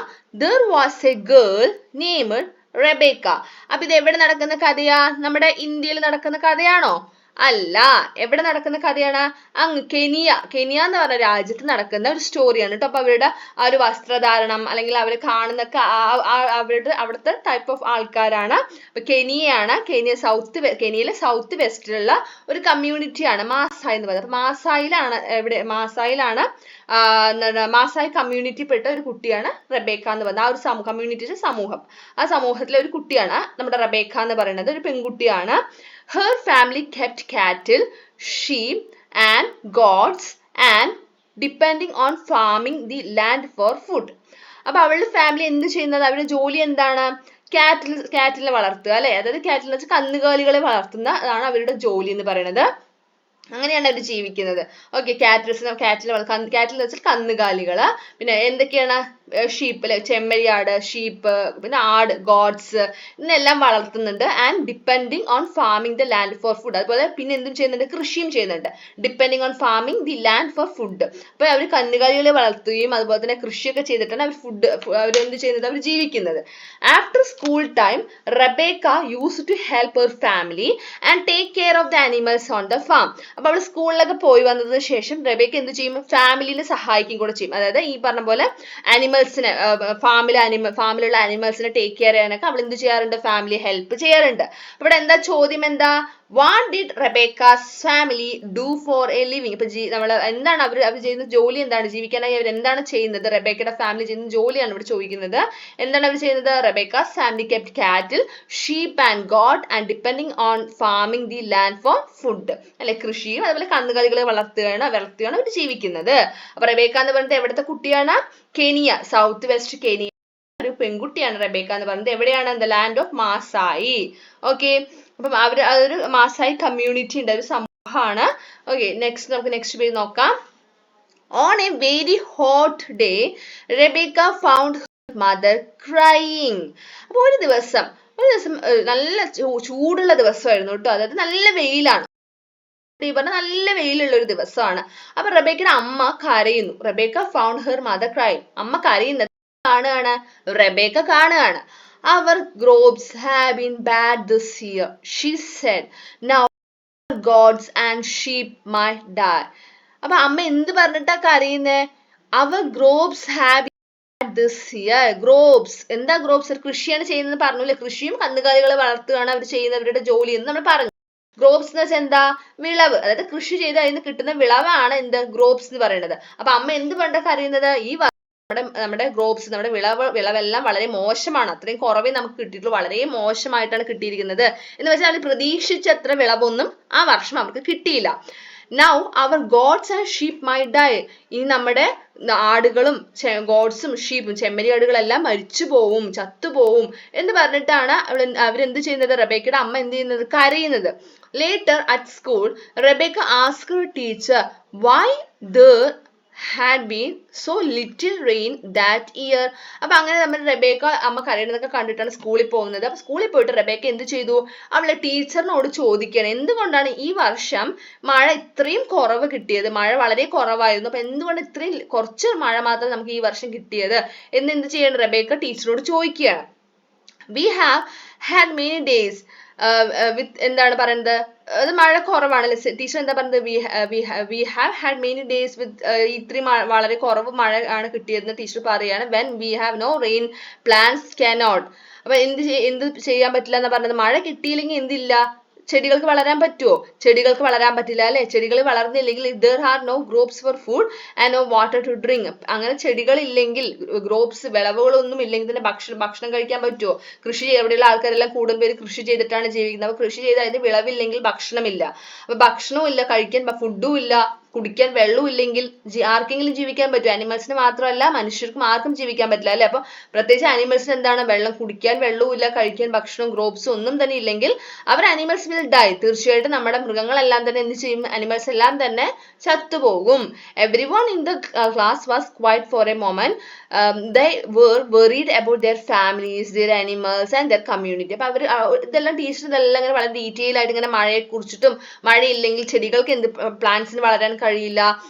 there was a girl named Rebecca. അപ്പൊ ഇത് എവിടെ നടക്കുന്ന കഥയാ? നമ്മുടെ ഇന്ത്യയിൽ നടക്കുന്ന കഥയാണോ? അല്ല. എവിടെ നടക്കുന്ന കഥയാണ്? അങ്ങ് കെനിയ എന്ന് പറഞ്ഞ രാജ്യത്ത് നടക്കുന്ന ഒരു സ്റ്റോറിയാണ് കേട്ടോ. അപ്പൊ അവരുടെ ആ ഒരു വസ്ത്രധാരണം അല്ലെങ്കിൽ അവർ കാണുന്നൊക്കെ അവരുടെ അവിടുത്തെ ടൈപ്പ് ഓഫ് ആൾക്കാരാണ്. അപ്പൊ കെനിയയിലെ സൗത്ത് വെസ്റ്റിലുള്ള ഒരു കമ്മ്യൂണിറ്റിയാണ് മാസായി എന്ന് പറയുന്നത്. മാസായിലാണ് മാസായി കമ്മ്യൂണിറ്റി പെട്ട ഒരു കുട്ടിയാണ് റെബേക്ക എന്ന് പറയുന്നത്. ആ ഒരു കമ്മ്യൂണിറ്റിയുടെ സമൂഹം, ആ സമൂഹത്തിലെ ഒരു കുട്ടിയാണ് നമ്മുടെ റെബേക്ക എന്ന് പറയുന്നത്. ഒരു പെൺകുട്ടിയാണ്. Her family kept cattle, sheep and goats and depending on farming the land for food. അപ്പൊ അവളുടെ ഫാമിലി എന്ത് ചെയ്യുന്നത്? അവരുടെ ജോലി എന്താണ്? കാറ്റിലിനെ വളർത്തുക അല്ലെ. അതായത് കാറ്റിൽ വെച്ചാൽ കന്നുകാലികളെ വളർത്തുന്ന അതാണ് അവരുടെ ജോലി എന്ന് പറയുന്നത്. അങ്ങനെയാണ് അവർ ജീവിക്കുന്നത്. ഓക്കെ, കാറ്റിൽ വെച്ചാൽ കന്നുകാലികള്. പിന്നെ എന്തൊക്കെയാണ്? ഷീപ്പ് അല്ലെ, ചെമ്മരിയാട്, ഷീപ്പ്, പിന്നെ ആട്, ഗോഡ്സ്, ഇതെല്ലാം വളർത്തുന്നുണ്ട്. And depending on farming the land for food. അതുപോലെ പിന്നെ എന്തും ചെയ്യുന്നുണ്ട്? കൃഷിയും ചെയ്യുന്നുണ്ട്. Depending on farming the land for food. അപ്പൊ അവർ കന്നുകാലികളെ വളർത്തുകയും അതുപോലെ തന്നെ കൃഷിയൊക്കെ ചെയ്തിട്ടാണ് അവർ എന്ത് ചെയ്യുന്നത്? അവർ ജീവിക്കുന്നത്. After school time Rebecca used to help her family and take care of the animals on the farm. അപ്പൊ അവൾ സ്കൂളിലൊക്കെ പോയി വന്നതിന് ശേഷം റെബേക്ക എന്ത് ചെയ്യും? ഫാമിലിനെ സഹായിക്കും കൂടെ ചെയ്യും. അതായത് ഈ പറഞ്ഞ പോലെ ആനിമൽസിനെ, ഫാമിലുള്ള ആനിമൽസിനെ ടേക്ക് കെയർ ചെയ്യാനൊക്കെ അവൾ എന്ത് ചെയ്യാറുണ്ട്? ഫാമിലി ഹെൽപ്പ് ചെയ്യാറുണ്ട്. ഇവിടെ എന്താ ചോദ്യം? എന്താ? What did Rebecca's family do for a living? ഇപ്പൊ എന്താണ് അവർ ചെയ്യുന്ന ജോലി എന്താണ്? ജീവിക്കാനായി അവർ എന്താണ് ചെയ്യുന്നത്? റെബേക്കയുടെ ഫാമിലി ചെയ്യുന്ന ജോലിയാണ് ഇവിടെ ചോദിക്കുന്നത്. എന്താണ് അവർ ചെയ്യുന്നത്? റെബേക്കാസ് ഫാമിലി കെപ്റ്റ് കാറ്റിൽ, sheep and got and depending on farming the land for food. അല്ലെ, കൃഷിയും അതുപോലെ കന്നുകാലികളെ വളർത്തുകയാണ് അവർ ജീവിക്കുന്നത്. അപ്പൊ റെബേക്ക എന്ന് പറയുന്നത് എവിടുത്തെ കുട്ടിയാണ്? കെനിയ, സൗത്ത് വെസ്റ്റ് കെനിയ ഒരു പെൺകുട്ടിയാണ് റെബേക്ക എന്ന് പറയുന്നത്. എവിടെയാണ്? ദ ലാൻഡ് ഓഫ് മാസായി. ഓക്കെ, അപ്പം അതൊരു മാസായി കമ്മ്യൂണിറ്റി ഉണ്ട്, ഒരു സമൂഹമാണ്. ഓക്കെ, നമുക്ക് നെക്സ്റ്റ് പേജ് നോക്കാം. On A very hot day Rebecca found her mother crying. അപ്പൊ ഒരു ദിവസം നല്ല ചൂടുള്ള ദിവസമായിരുന്നു കേട്ടോ. അതായത് നല്ല വെയിലാണ്, നല്ല വെയിലുള്ള ഒരു ദിവസമാണ്. അപ്പൊ റെബേക്കയുടെ അമ്മ കരയുന്നു. Rebecca found her mother crying. അമ്മ കരയുന്നത് കാണുകയാണ്, റെബേക്ക കാണുകയാണ്. Our crops have been bad this year, she said. Now goats and sheep might die. അപ്പൊ അമ്മ എന്ത് പറഞ്ഞിട്ടാ കരയുന്നേ? Our crops have been bad this year. Crops എന്താ? ക്രോപ്സ് കൃഷിയാണ് ചെയ്യുന്നത് പറഞ്ഞില്ലേ. കൃഷിയും കന്നുകാലികളെ വളർത്തുകയാണ് അവർ ചെയ്യുന്നവരുടെ ജോലി എന്ന് നമ്മൾ പറഞ്ഞു. ഗ്രോപ്സ് എന്ന് വെച്ചാൽ എന്താ? വിളവ്. അതായത് കൃഷി ചെയ്ത് അതിന് കിട്ടുന്ന വിളവാണ് എന്ത്? ഗ്രോപ്സ് എന്ന് പറയുന്നത്. അപ്പൊ അമ്മ എന്ത് പറഞ്ഞിട്ടാ കരയുന്നത്? ഈ നമ്മുടെ ഗ്രോപ്സ്, നമ്മുടെ വിളവെല്ലാം വളരെ മോശമാണ്, അത്രയും കുറവേ നമുക്ക് കിട്ടിയിട്ടുള്ളൂ, വളരെ മോശമായിട്ടാണ് കിട്ടിയിരിക്കുന്നത്. എന്ന് വെച്ചാൽ അവർ പ്രതീക്ഷിച്ചത്ര വിളവൊന്നും ആ വർഷം അവർക്ക് കിട്ടിയില്ല. Now our goats and sheep might die. ഈ നമ്മുടെ ആടുകളും ഗോഡ്സും ഷീപ്പും ചെമ്മരിയാടുകളെല്ലാം മരിച്ചു പോവും, ചത്തുപോവും എന്ന് പറഞ്ഞിട്ടാണ് അവരെന്ത് ചെയ്യുന്നത്? റെബേക്കയുടെ അമ്മ എന്ത് ചെയ്യുന്നത്? കരയുന്നത്. Later at school, Rebecca asked her teacher why there had been so little rain that year. അപ്പൊ അങ്ങനെ നമ്മൾ റെബേക്ക അമ്മ കരയുന്നതൊക്കെ കണ്ടിട്ടാണ് സ്കൂളിൽ പോകുന്നത്. അപ്പൊ സ്കൂളിൽ പോയിട്ട് റെബേക്ക എന്ത് ചെയ്തു, അവളെ ടീച്ചറിനോട് ചോദിക്കുകയാണ് എന്തുകൊണ്ടാണ് ഈ വർഷം മഴ ഇത്രയും കുറവ് കിട്ടിയത്, മഴ വളരെ കുറവായിരുന്നു, അപ്പൊ എന്തുകൊണ്ട് ഇത്രയും കുറച്ച് മഴ മാത്രം നമുക്ക് ഈ വർഷം കിട്ടിയത് എന്ന് എന്ത് ചെയ്യണം, റെബേക്ക ടീച്ചറോട് ചോദിക്കുകയാണ്. we have had many days with എന്താണ് പറയുന്നത്, അത് മഴ കുറവാണല്ലേ, ടീച്ചർ എന്താ പറയുന്നത്, we have had many days with ഇത്രയും വളരെ കുറവ് മഴ ആണ് കിട്ടിയതെന്ന് ടീച്ചർ പറയാണ്. when we have no rain plants cannot. അപ്പൊ എന്ത് ചെയ്യാൻ പറ്റില്ല എന്ന് പറഞ്ഞത്, മഴ കിട്ടിയില്ലെങ്കിൽ എന്തില്ല, ചെടികൾക്ക് വളരാൻ പറ്റുമോ, ചെടികൾക്ക് വളരാൻ പറ്റില്ല അല്ലെ, ചെടികൾ വളർന്നില്ലെങ്കിൽ there are no crops for food and no water to drink. അങ്ങനെ ചെടികൾ ഇല്ലെങ്കിൽ, ക്രോപ്സ് വിളവുകളൊന്നും ഇല്ലെങ്കിൽ തന്നെ ഭക്ഷണം കഴിക്കാൻ പറ്റുമോ, കൃഷി എവിടെയുള്ള ആൾക്കാരെല്ലാം കൂടുതൽ പേര് കൃഷി ചെയ്തിട്ടാണ് ജീവിക്കുന്നത്. അപ്പൊ കൃഷി ചെയ്ത് അതിന് വിളവില്ലെങ്കിൽ ഭക്ഷണമില്ല, അപ്പൊ ഭക്ഷണവും ഇല്ല, കഴിക്കാൻ ഫുഡും ഇല്ല, കുടിക്കാൻ വെള്ളവും ഇല്ലെങ്കിൽ ആർക്കെങ്കിലും ജീവിക്കാൻ പറ്റും, അനിമൽസിന് മാത്രമല്ല മനുഷ്യർക്കും ആർക്കും ജീവിക്കാൻ പറ്റില്ല അല്ലെ. അപ്പൊ പ്രത്യേകിച്ച് അനിമൽസിന് എന്താണ്, വെള്ളം കുടിക്കാൻ വെള്ളവും ഇല്ല, കഴിക്കാൻ ഭക്ഷണവും ക്രോപ്സും ഒന്നും തന്നെ ഇല്ലെങ്കിൽ അവർ അനിമൽസ് വിൽ ഡൈ, തീർച്ചയായിട്ടും നമ്മുടെ മൃഗങ്ങളെല്ലാം തന്നെ എന്ത് ചെയ്യും, അനിമൽസ് എല്ലാം തന്നെ ചത്തുപോകും. Everyone in the class was quiet for a moment, they were worried about their families, their animals and their community. അപ്പൊ അവർ ഇതെല്ലാം ടീച്ചർ ഇതെല്ലാം ഇങ്ങനെ വളരെ ഡീറ്റെയിൽ ആയിട്ട് ഇങ്ങനെ മഴയെ കുറിച്ചിട്ടും, മഴയില്ലെങ്കിൽ ചെടികൾക്ക് എന്ത്, പ്ലാന്റ്സിന് വളരാൻ കഴിയില്ല,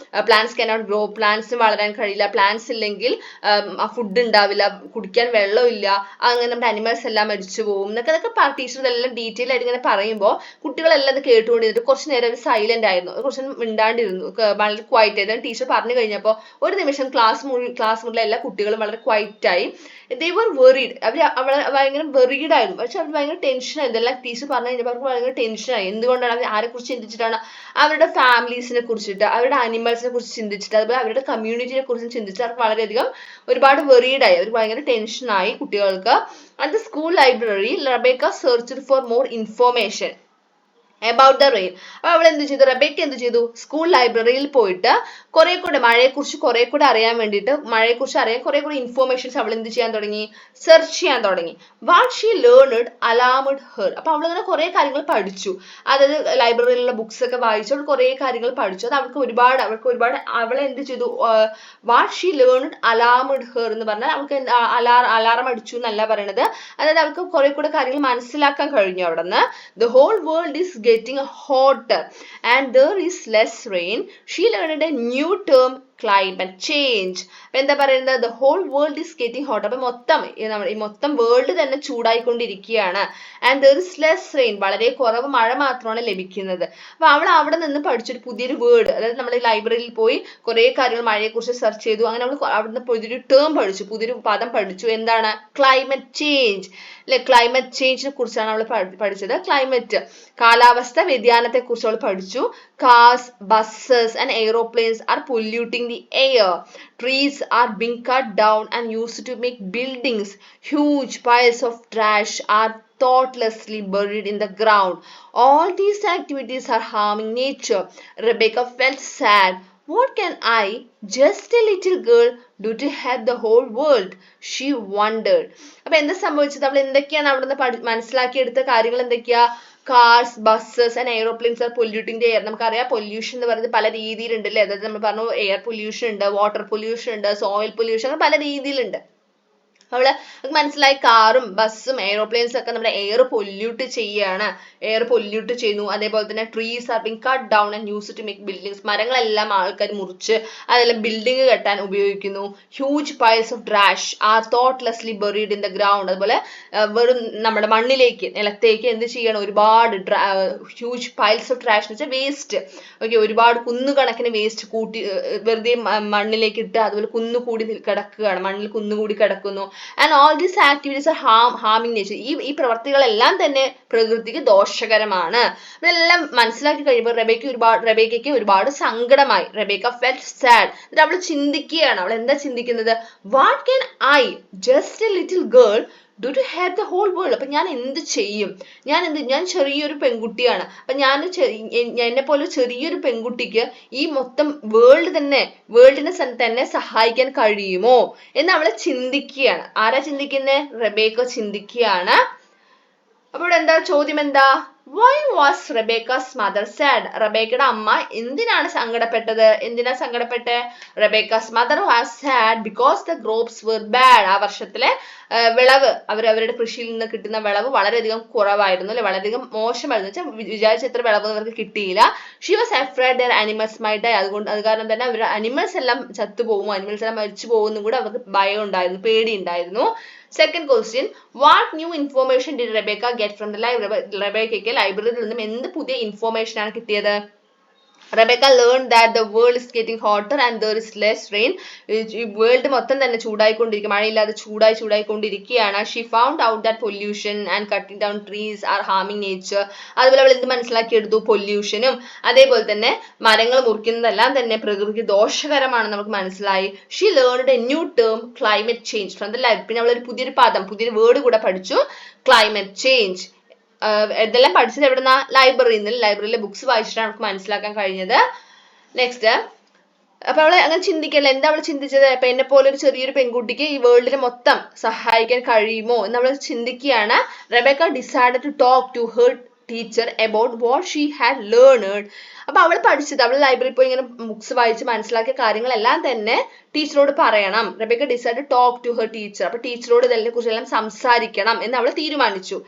പ്ലാന്റ്സ് cannot grow, പ്ലാന്റ്സിന് വളരാൻ കഴിയില്ല, പ്ലാന്റ്സ് ഇല്ലെങ്കിൽ ഫുഡ് ഉണ്ടാവില്ല, കുടിക്കാൻ വെള്ളമില്ല, അങ്ങനെ നമ്മുടെ അനിമൽസ് എല്ലാം മരിച്ചു പോകും എന്നൊക്കെ ടീച്ചർ ഇതെല്ലാം ഡീറ്റെയിൽ ആയിട്ട് ഇങ്ങനെ പറയുമ്പോൾ കുട്ടികളെല്ലാം ഇത് കേട്ടുകൊണ്ടിരുന്നിട്ട് കുറച്ച് നേരം അവർ സൈലന്റ് ആയിരുന്നു, കുറച്ച് മിണ്ടാണ്ടിരുന്നു, വളരെ ക്വൈറ്റ് ആയിരുന്നു. ടീച്ചർ പറഞ്ഞു കഴിഞ്ഞപ്പോൾ ഒരു നിമിഷം ക്ലാസ് മുതലുള്ള എല്ലാ കുട്ടികളും വളരെ ക്വൈറ്റ് ആയി. they were worried, അവർ ഭയങ്കര വെറീഡ് ആയിരുന്നു, പക്ഷെ അവർ ഭയങ്കര ടെൻഷനായി, ഇതെല്ലാം ടീച്ചർ പറഞ്ഞു കഴിഞ്ഞപ്പോൾ അവർക്ക് ഭയങ്കര ടെൻഷനായി. എന്തുകൊണ്ടാണ്, അവർ ആരെ കുറിച്ച് ചിന്തിച്ചിട്ടാണ്, അവരുടെ ഫാമിലീസിനെ കുറിച്ചിട്ട്, അവരുടെ അനിമൽസിനെ കുറിച്ച് ചിന്തിച്ചിട്ട്, അതുപോലെ അവരുടെ കമ്മ്യൂണിറ്റിയെ കുറിച്ച് ചിന്തിച്ചിട്ട് അവർക്ക് വളരെയധികം ഒരുപാട് വെറീഡ് ആയി, അവർ ഭയങ്കര ടെൻഷനായി കുട്ടികൾക്ക്. at the school library Rebecca searched for more information about the rain. അപ്പൊ അവൾ എന്ത് ചെയ്തു, റെബേക്ക എന്ത് ചെയ്തു, സ്കൂൾ ലൈബ്രറിയിൽ പോയിട്ട് കുറെ കൂടെ മഴയെക്കുറിച്ച് കുറെ കൂടെ അറിയാൻ വേണ്ടിയിട്ട്, മഴയെക്കുറിച്ച് അറിയാൻ കുറെ കൂടെ ഇൻഫോർമേഷൻസ് അവൾ എന്ത് ചെയ്യാൻ തുടങ്ങി, സെർച്ച് ചെയ്യാൻ തുടങ്ങി. What she learned alarmed her. അപ്പൊ അവൾ ഇങ്ങനെ കുറെ കാര്യങ്ങൾ പഠിച്ചു, അതായത് ലൈബ്രറിയിലുള്ള ബുക്സ് ഒക്കെ വായിച്ചു, അവൾ കുറെ കാര്യങ്ങൾ പഠിച്ചു, അത് അവൾക്ക് ഒരുപാട് അവളെ എന്ത് ചെയ്തു, what she learned alarmed her എന്ന് പറഞ്ഞാൽ അവൾക്ക് അലാറം അടിച്ചു എന്നല്ല പറയണത്, അതായത് അവൾക്ക് കുറെ കൂടെ കാര്യങ്ങൾ മനസ്സിലാക്കാൻ കഴിഞ്ഞു അവിടെ നിന്ന്. the whole world is getting hotter and there is less rain. She learned a new term, climate change. അപ്പൊ എന്താ പറയുന്നത്, the whole world is getting hot. അപ്പൊ മൊത്തം വേൾഡ് തന്നെ ചൂടായിക്കൊണ്ടിരിക്കുകയാണ്. and there is less rain, വളരെ കുറവ് മഴ മാത്രമാണ് ലഭിക്കുന്നത്. അപ്പൊ അവൾ അവിടെ നിന്ന് പഠിച്ചൊരു പുതിയൊരു വേർഡ്, അതായത് നമ്മുടെ ലൈബ്രറിയിൽ പോയി കുറെ കാര്യങ്ങൾ മഴയെക്കുറിച്ച് സെർച്ച് ചെയ്തു, അങ്ങനെ അവൾ അവിടുന്ന് പുതിയൊരു ടേം പഠിച്ചു, പുതിയൊരു പദം പഠിച്ചു, എന്താണ്, ക്ലൈമറ്റ് ചേഞ്ച് അല്ലെ. ക്ലൈമറ്റ് ചേഞ്ചിനെ കുറിച്ചാണ് അവൾ പഠിച്ചത്. ക്ലൈമറ്റ്, കാലാവസ്ഥ വ്യതിയാനത്തെ കുറിച്ച് അവൾ പഠിച്ചു. cars, buses and aeroplanes are polluting the air. Trees are being cut down and used to make buildings. Huge piles of trash are thoughtlessly buried in the ground. All these activities are harming nature. Rebecca felt sad. What can I, just a little girl, do to help the whole world? She wondered. അപ്പൊ എന്താ സംഭവിച്ചത്, അവൾ എന്തൊക്കെയാണ് അവിടുന്ന് മനസ്സിലാക്കിയെടുത്ത കാര്യങ്ങൾ എന്തൊക്കെയാ, cars, buses and aeroplanes are polluting the air. നമുക്കറിയാം പൊല്യൂഷൻ എന്ന് പറയുന്നത് പല രീതിയിലുണ്ട് അല്ലേ, അതായത് നമ്മൾ പറഞ്ഞു എയർ പൊല്യൂഷൻ ഉണ്ട്, വാട്ടർ പൊല്യൂഷൻ ഉണ്ട്, സോയിൽ പൊല്യൂഷൻ, അങ്ങനെ പല രീതിയിലുണ്ട്. അവള് മനസ്സിലായി, കാറും ബസ്സും എയറോപ്ലെയിൻസും ഒക്കെ നമ്മുടെ എയർ പൊല്യൂട്ട് ചെയ്യാണ്, എയർ പൊല്യൂട്ട് ചെയ്യുന്നു. അതേപോലെ തന്നെ trees are being cut down and used to make buildings, മരങ്ങളെല്ലാം ആൾക്കാർ മുറിച്ച് അതെല്ലാം ബിൽഡിംഗ് കെട്ടാൻ ഉപയോഗിക്കുന്നു. Huge piles of trash are thoughtlessly buried in the ground. അതുപോലെ വെറും നമ്മുടെ മണ്ണിലേക്ക്, നിലത്തേക്ക് എന്ത് ചെയ്യണം, ഒരുപാട് ഹ്യൂജ് പൈൽസ് ഓഫ് ട്രാഷ് എന്ന് വെച്ചാൽ വേസ്റ്റ്, ഓക്കെ, ഒരുപാട് കുന്നുകണക്കിന് വേസ്റ്റ് കൂട്ടി വെറുതെ മണ്ണിലേക്ക് ഇട്ട് അതുപോലെ കുന്നുകൂടി കിടക്കുകയാണ്, മണ്ണിൽ കുന്നുകൂടി കിടക്കുന്നു. and all these activities are harming nature. ഈ പ്രവർത്തികളെല്ലാം തന്നെ പ്രകൃതിക്ക് ദോഷകരമാണ്. ഇതെല്ലാം മനസ്സിലാക്കി കഴിയുമ്പോൾ റെബേക്കയ്ക്ക് ഒരുപാട് സങ്കടമായി. Rebecca felt sad. എന്നിട്ട് അവൾ ചിന്തിക്കുകയാണ്, അവൾ എന്താ ചിന്തിക്കുന്നത്, what can I, just a little girl, do to help the whole world? അപ്പൊ ഞാൻ എന്ത് ചെയ്യും, ഞാൻ ചെറിയൊരു പെൺകുട്ടിയാണ്, അപ്പൊ എന്നെ പോലെ ചെറിയൊരു പെൺകുട്ടിക്ക് ഈ മൊത്തം വേൾഡിനെ തന്നെ സഹായിക്കാൻ കഴിയുമോ എന്ന് അവള് ചിന്തിക്കുകയാണ്. ആരാ ചിന്തിക്കുന്നത്, റെബേക്ക ചിന്തിക്കുകയാണ്. അപ്പോൾ എന്താ ചോദ്യം, എന്താ, Why was Rebecca's mother sad? റബേക്കയുടെ അമ്മ എന്തിനാണ് സങ്കടപ്പെട്ടത്? എന്തിനാ സങ്കടപ്പെട്ടെ? Rebecca's mother was sad because the crops were bad. ആ വർഷത്തിലെ വിളവ് അവരുടെ കൃഷിയിൽ നിന്ന് കിട്ടുന്ന വിളവ് വളരെയധികം കുറവായിരുന്നു അല്ലെ, വളരെയധികം മോശമായിരുന്നു. വെച്ചാൽ വിചാരിച്ച എത്ര വിളവ് അവർക്ക് കിട്ടിയില്ല. She was afraid their animals might die. അത് കാരണം തന്നെ അവരുടെ അനിമൽസ് എല്ലാം ചത്തുപോകുമോ, അനിമൽസ് എല്ലാം മരിച്ചു പോകുമെന്നും കൂടെ അവർക്ക് ഭയം ഉണ്ടായിരുന്നു, പേടി ഉണ്ടായിരുന്നു. Second question, what new information did Rebecca get from the library? റബേക്കയ്ക്ക് ലൈബ്രറിയിൽ നിന്നും എന്ത് പുതിയ ഇൻഫോർമേഷൻ ആണ് കിട്ടിയത്? Rebecca learned that the world is getting hotter and there is less rain. World മൊത്തം തന്നെ ചൂടായിക്കൊണ്ടിരിക്കും, മഴയില്ലാതെ ചൂടായിക്കൊണ്ടിരിക്കുകയാണ്. She found out that pollution and cutting down trees are harming nature. അതുപോലെ അവൾ എന്ത് മനസ്സിലാക്കിയെടുത്തു? പൊല്യൂഷനും അതേപോലെ തന്നെ മരങ്ങൾ മുറിക്കുന്നതെല്ലാം തന്നെ പ്രകൃതിക്ക് ദോഷകരമാണെന്ന് നമുക്ക് മനസ്സിലായി. She learned a new term, climate change, from the library. പിന്നെ അവൾ ഒരു പുതിയൊരു പദം, പുതിയൊരു വേർഡ് കൂടെ പഠിച്ചു, climate change. ഇതെല്ലാം പഠിച്ചത് എവിടുന്ന? ലൈബ്രറിയിലെ ബുക്സ് വായിച്ചിട്ടാണ് നമുക്ക് മനസ്സിലാക്കാൻ കഴിഞ്ഞത്. നെക്സ്റ്റ്, അപ്പൊ അവള് അങ്ങനെ ചിന്തിക്കല്ല, എന്താ അവള് ചിന്തിച്ചത്? അപ്പൊ എന്നെ പോലെ ഒരു ചെറിയൊരു പെൺകുട്ടിക്ക് ഈ വേൾഡിനെ മൊത്തം സഹായിക്കാൻ കഴിയുമോ എന്ന് അവൾ ചിന്തിക്കുകയാണ്. Rebecca decided to talk to her teacher about what she had learned. അപ്പൊ അവൾ പഠിച്ചത്, അവൾ ലൈബ്രറിയിൽ പോയി ഇങ്ങനെ ബുക്സ് വായിച്ച് മനസ്സിലാക്കിയ കാര്യങ്ങളെല്ലാം തന്നെ ടീച്ചറോട് പറയണം. Rebecca decided to talk to her teacher. അപ്പൊ ടീച്ചറോട് ഇതിനെ കുറിച്ചെല്ലാം സംസാരിക്കണം എന്ന് അവൾ തീരുമാനിച്ചു.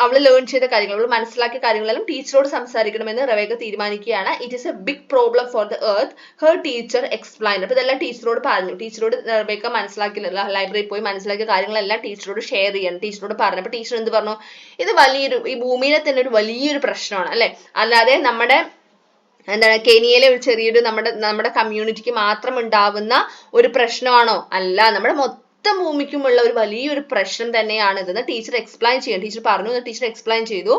അവൾ ലേൺ ചെയ്ത കാര്യങ്ങൾ, അവൾ മനസ്സിലാക്കിയ കാര്യങ്ങളെല്ലാം ടീച്ചറോട് സംസാരിക്കണമെന്ന് റബേക്ക തീരുമാനിക്കുകയാണ്. It is a big problem for the earth, her teacher explain. അപ്പൊ ഇതെല്ലാം ടീച്ചറോട് പറഞ്ഞു. ടീച്ചറോട് റബേക്ക മനസ്സിലാക്കിയ ലൈബ്രറിയിൽ പോയി മനസ്സിലാക്കിയ കാര്യങ്ങളെല്ലാം ടീച്ചറോട് ഷെയർ ചെയ്യണം, ടീച്ചറോട് പറഞ്ഞു. അപ്പൊ ടീച്ചർ എന്ത് പറഞ്ഞു? ഇത് ഈ ഭൂമിയിലെ തന്നെ ഒരു വലിയൊരു പ്രശ്നമാണ് അല്ലെ, അല്ലാതെ നമ്മുടെ എന്താണ് കെനിയയിലെ ഒരു ചെറിയൊരു നമ്മുടെ കമ്മ്യൂണിറ്റിക്ക് മാത്രം ഉണ്ടാവുന്ന ഒരു പ്രശ്നമാണോ? അല്ല, നമ്മുടെ മൊത്തം ഭൂമിക്കുമുള്ള ഒരു വലിയൊരു പ്രശ്നം തന്നെയാണ് ഇതെന്ന് ടീച്ചർ എക്സ്പ്ലെയിൻ ചെയ്യണം. ടീച്ചർ പറഞ്ഞു, ടീച്ചർ എക്സ്പ്ലെയിൻ ചെയ്തു.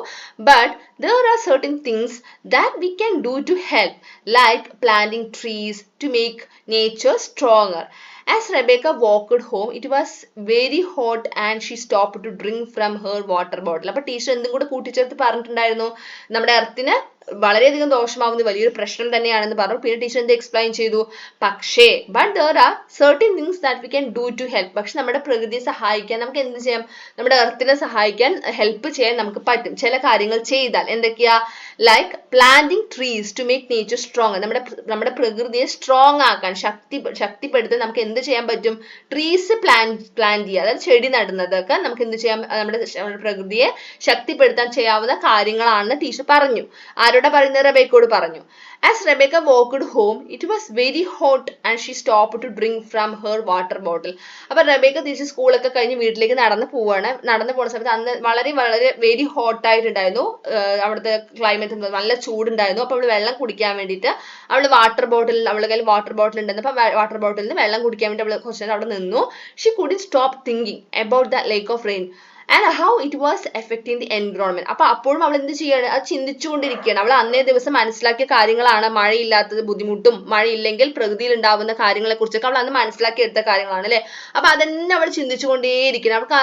But there are certain things that we can do to help, like planting trees to make nature stronger. As Rebecca walked home, it was very hot and she stopped to drink from her water bottle. അപ്പൊ teacher എന്തും കൂടെ കൂട്ടിച്ചേർത്ത് പറഞ്ഞിട്ടുണ്ടായിരുന്നു, നമ്മുടെ എർത്തിന് വളരെയധികം ദോഷമാവുന്ന വലിയൊരു പ്രശ്നം തന്നെയാണെന്ന് പറഞ്ഞു. പിന്നെ ടീച്ചർ എന്ത് എക്സ്പ്ലെയിൻ ചെയ്തു? പക്ഷേ but there are certain things that we can do to help. പക്ഷെ നമ്മുടെ പ്രകൃതിയെ സഹായിക്കാൻ നമുക്ക് എന്ത് ചെയ്യാം? നമ്മുടെ എർത്തിനെ സഹായിക്കാൻ, ഹെൽപ്പ് ചെയ്യാൻ നമുക്ക് പറ്റും ചില കാര്യങ്ങൾ ചെയ്താൽ. എന്തൊക്കെയാ? Like planting trees to make nature strong. നമ്മുടെ പ്രകൃതിയെ സ്ട്രോങ് ആക്കാൻ, ശക്തിപ്പെടുത്താൻ നമുക്ക് എന്ത് ചെയ്യാൻ പറ്റും? ട്രീസ് പ്ലാൻ ചെയ്യുക, അതായത് ചെടി നടുന്നതൊക്കെ നമുക്ക് എന്ത് ചെയ്യാം? നമ്മുടെ പ്രകൃതിയെ ശക്തിപ്പെടുത്താൻ ചെയ്യാവുന്ന കാര്യങ്ങളാണെന്ന് ടീച്ചർ പറഞ്ഞു. ആരോടാ പറയുന്നത്? റബേക്കയോട് പറഞ്ഞു. As Rebecca walked home, it was very hot and she stopped to drink from her water bottle. അപ്പൊ റബേക്ക തിരിച്ച് സ്കൂളൊക്കെ കഴിഞ്ഞ് വീട്ടിലേക്ക് നടന്നു പോകുന്ന സമയത്ത് അന്ന് വളരെ വെരി ഹോട്ട് ആയിട്ടുണ്ടായിരുന്നു, അവിടുത്തെ ക്ലൈമറ്റ് നല്ല ചൂടുണ്ടായിരുന്നു. അപ്പൊ അവള് വെള്ളം കുടിക്കാൻ വേണ്ടിയിട്ട് അവളുടെ കയ്യിൽ വാട്ടർ ബോട്ടിൽ ഉണ്ടായിരുന്നു. അപ്പൊ വാട്ടർ ബോട്ടിലിൽ നിന്ന് വെള്ളം കുടിക്കാൻ വേണ്ടി അവള് കുറച്ച് നേരം അവിടെ നിന്നു. She couldn't stop thinking about the lake of rain and how it was affecting the environment. അപ്പൊ അപ്പോഴും അവൾ എന്ത് ചെയ്യാണ്? അത് ചിന്തിച്ചുകൊണ്ടിരിക്കുകയാണ്. അവൾ അന്നേ ദിവസം മനസ്സിലാക്കിയ കാര്യങ്ങളാണ്, മഴയില്ലാത്തത് ബുദ്ധിമുട്ടും മഴയില്ലെങ്കിൽ പ്രകൃതിയിൽ ഉണ്ടാവുന്ന കാര്യങ്ങളെ കുറിച്ചൊക്കെ അവൾ അന്ന് മനസ്സിലാക്കി എടുത്ത കാര്യങ്ങളാണ് അല്ലെ. അപ്പൊ അതന്നെ അവൾ ചിന്തിച്ചുകൊണ്ടേയിരിക്കണം. അവൾക്ക്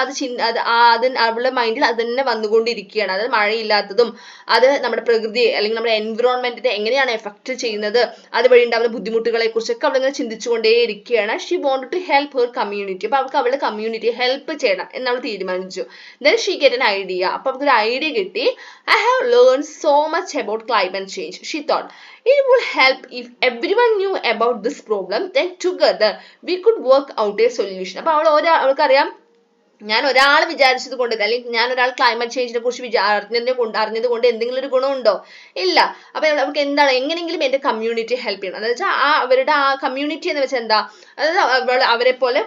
അവളുടെ മൈൻഡിൽ അത് തന്നെ വന്നുകൊണ്ടിരിക്കുകയാണ്. അതായത് മഴയില്ലാത്തതും അത് നമ്മുടെ പ്രകൃതിയെ അല്ലെങ്കിൽ നമ്മുടെ എൻവിറോൺമെന്റിനെ എങ്ങനെയാണ് എഫക്ട് ചെയ്യുന്നത്, അതുവഴി ഉണ്ടാവുന്ന ബുദ്ധിമുട്ടുകളെ കുറിച്ചൊക്കെ അവളിങ്ങനെ ചിന്തിച്ചുകൊണ്ടേയിരിക്കുകയാണ്. She wanted to help her community. അപ്പൊ അവൾക്ക് അവളുടെ കമ്മ്യൂണിറ്റിയെ ഹെൽപ്പ് ചെയ്യണം എന്ന് അവൾ തീരുമാനിച്ചു. Then she get an idea. അപ്പൊ അവൾക്ക് ഒരു ഐഡിയ കിട്ടി. I have learned so much about climate change. She thought it would help if everyone knew about this problem. Then together we could work out a solution. അപ്പൊ അവൾക്കറിയാം, ഞാൻ ഒരാൾ വിചാരിച്ചത് കൊണ്ട് അല്ലെങ്കിൽ ഞാൻ ഒരാൾ ക്ലൈമറ്റ് ചേഞ്ചിനെ കുറിച്ച് അറിഞ്ഞത് കൊണ്ട് എന്തെങ്കിലും ഒരു ഗുണമുണ്ടോ? ഇല്ല. അപ്പൊ അവർക്ക് എന്താണ്, എങ്ങനെയെങ്കിലും എന്റെ കമ്മ്യൂണിറ്റി ഹെൽപ്പ് ചെയ്യണം. അതായത് അവരുടെ ആ കമ്മ്യൂണിറ്റി എന്ന് വെച്ചാൽ എന്താ, അതായത് അവരെ പോലെ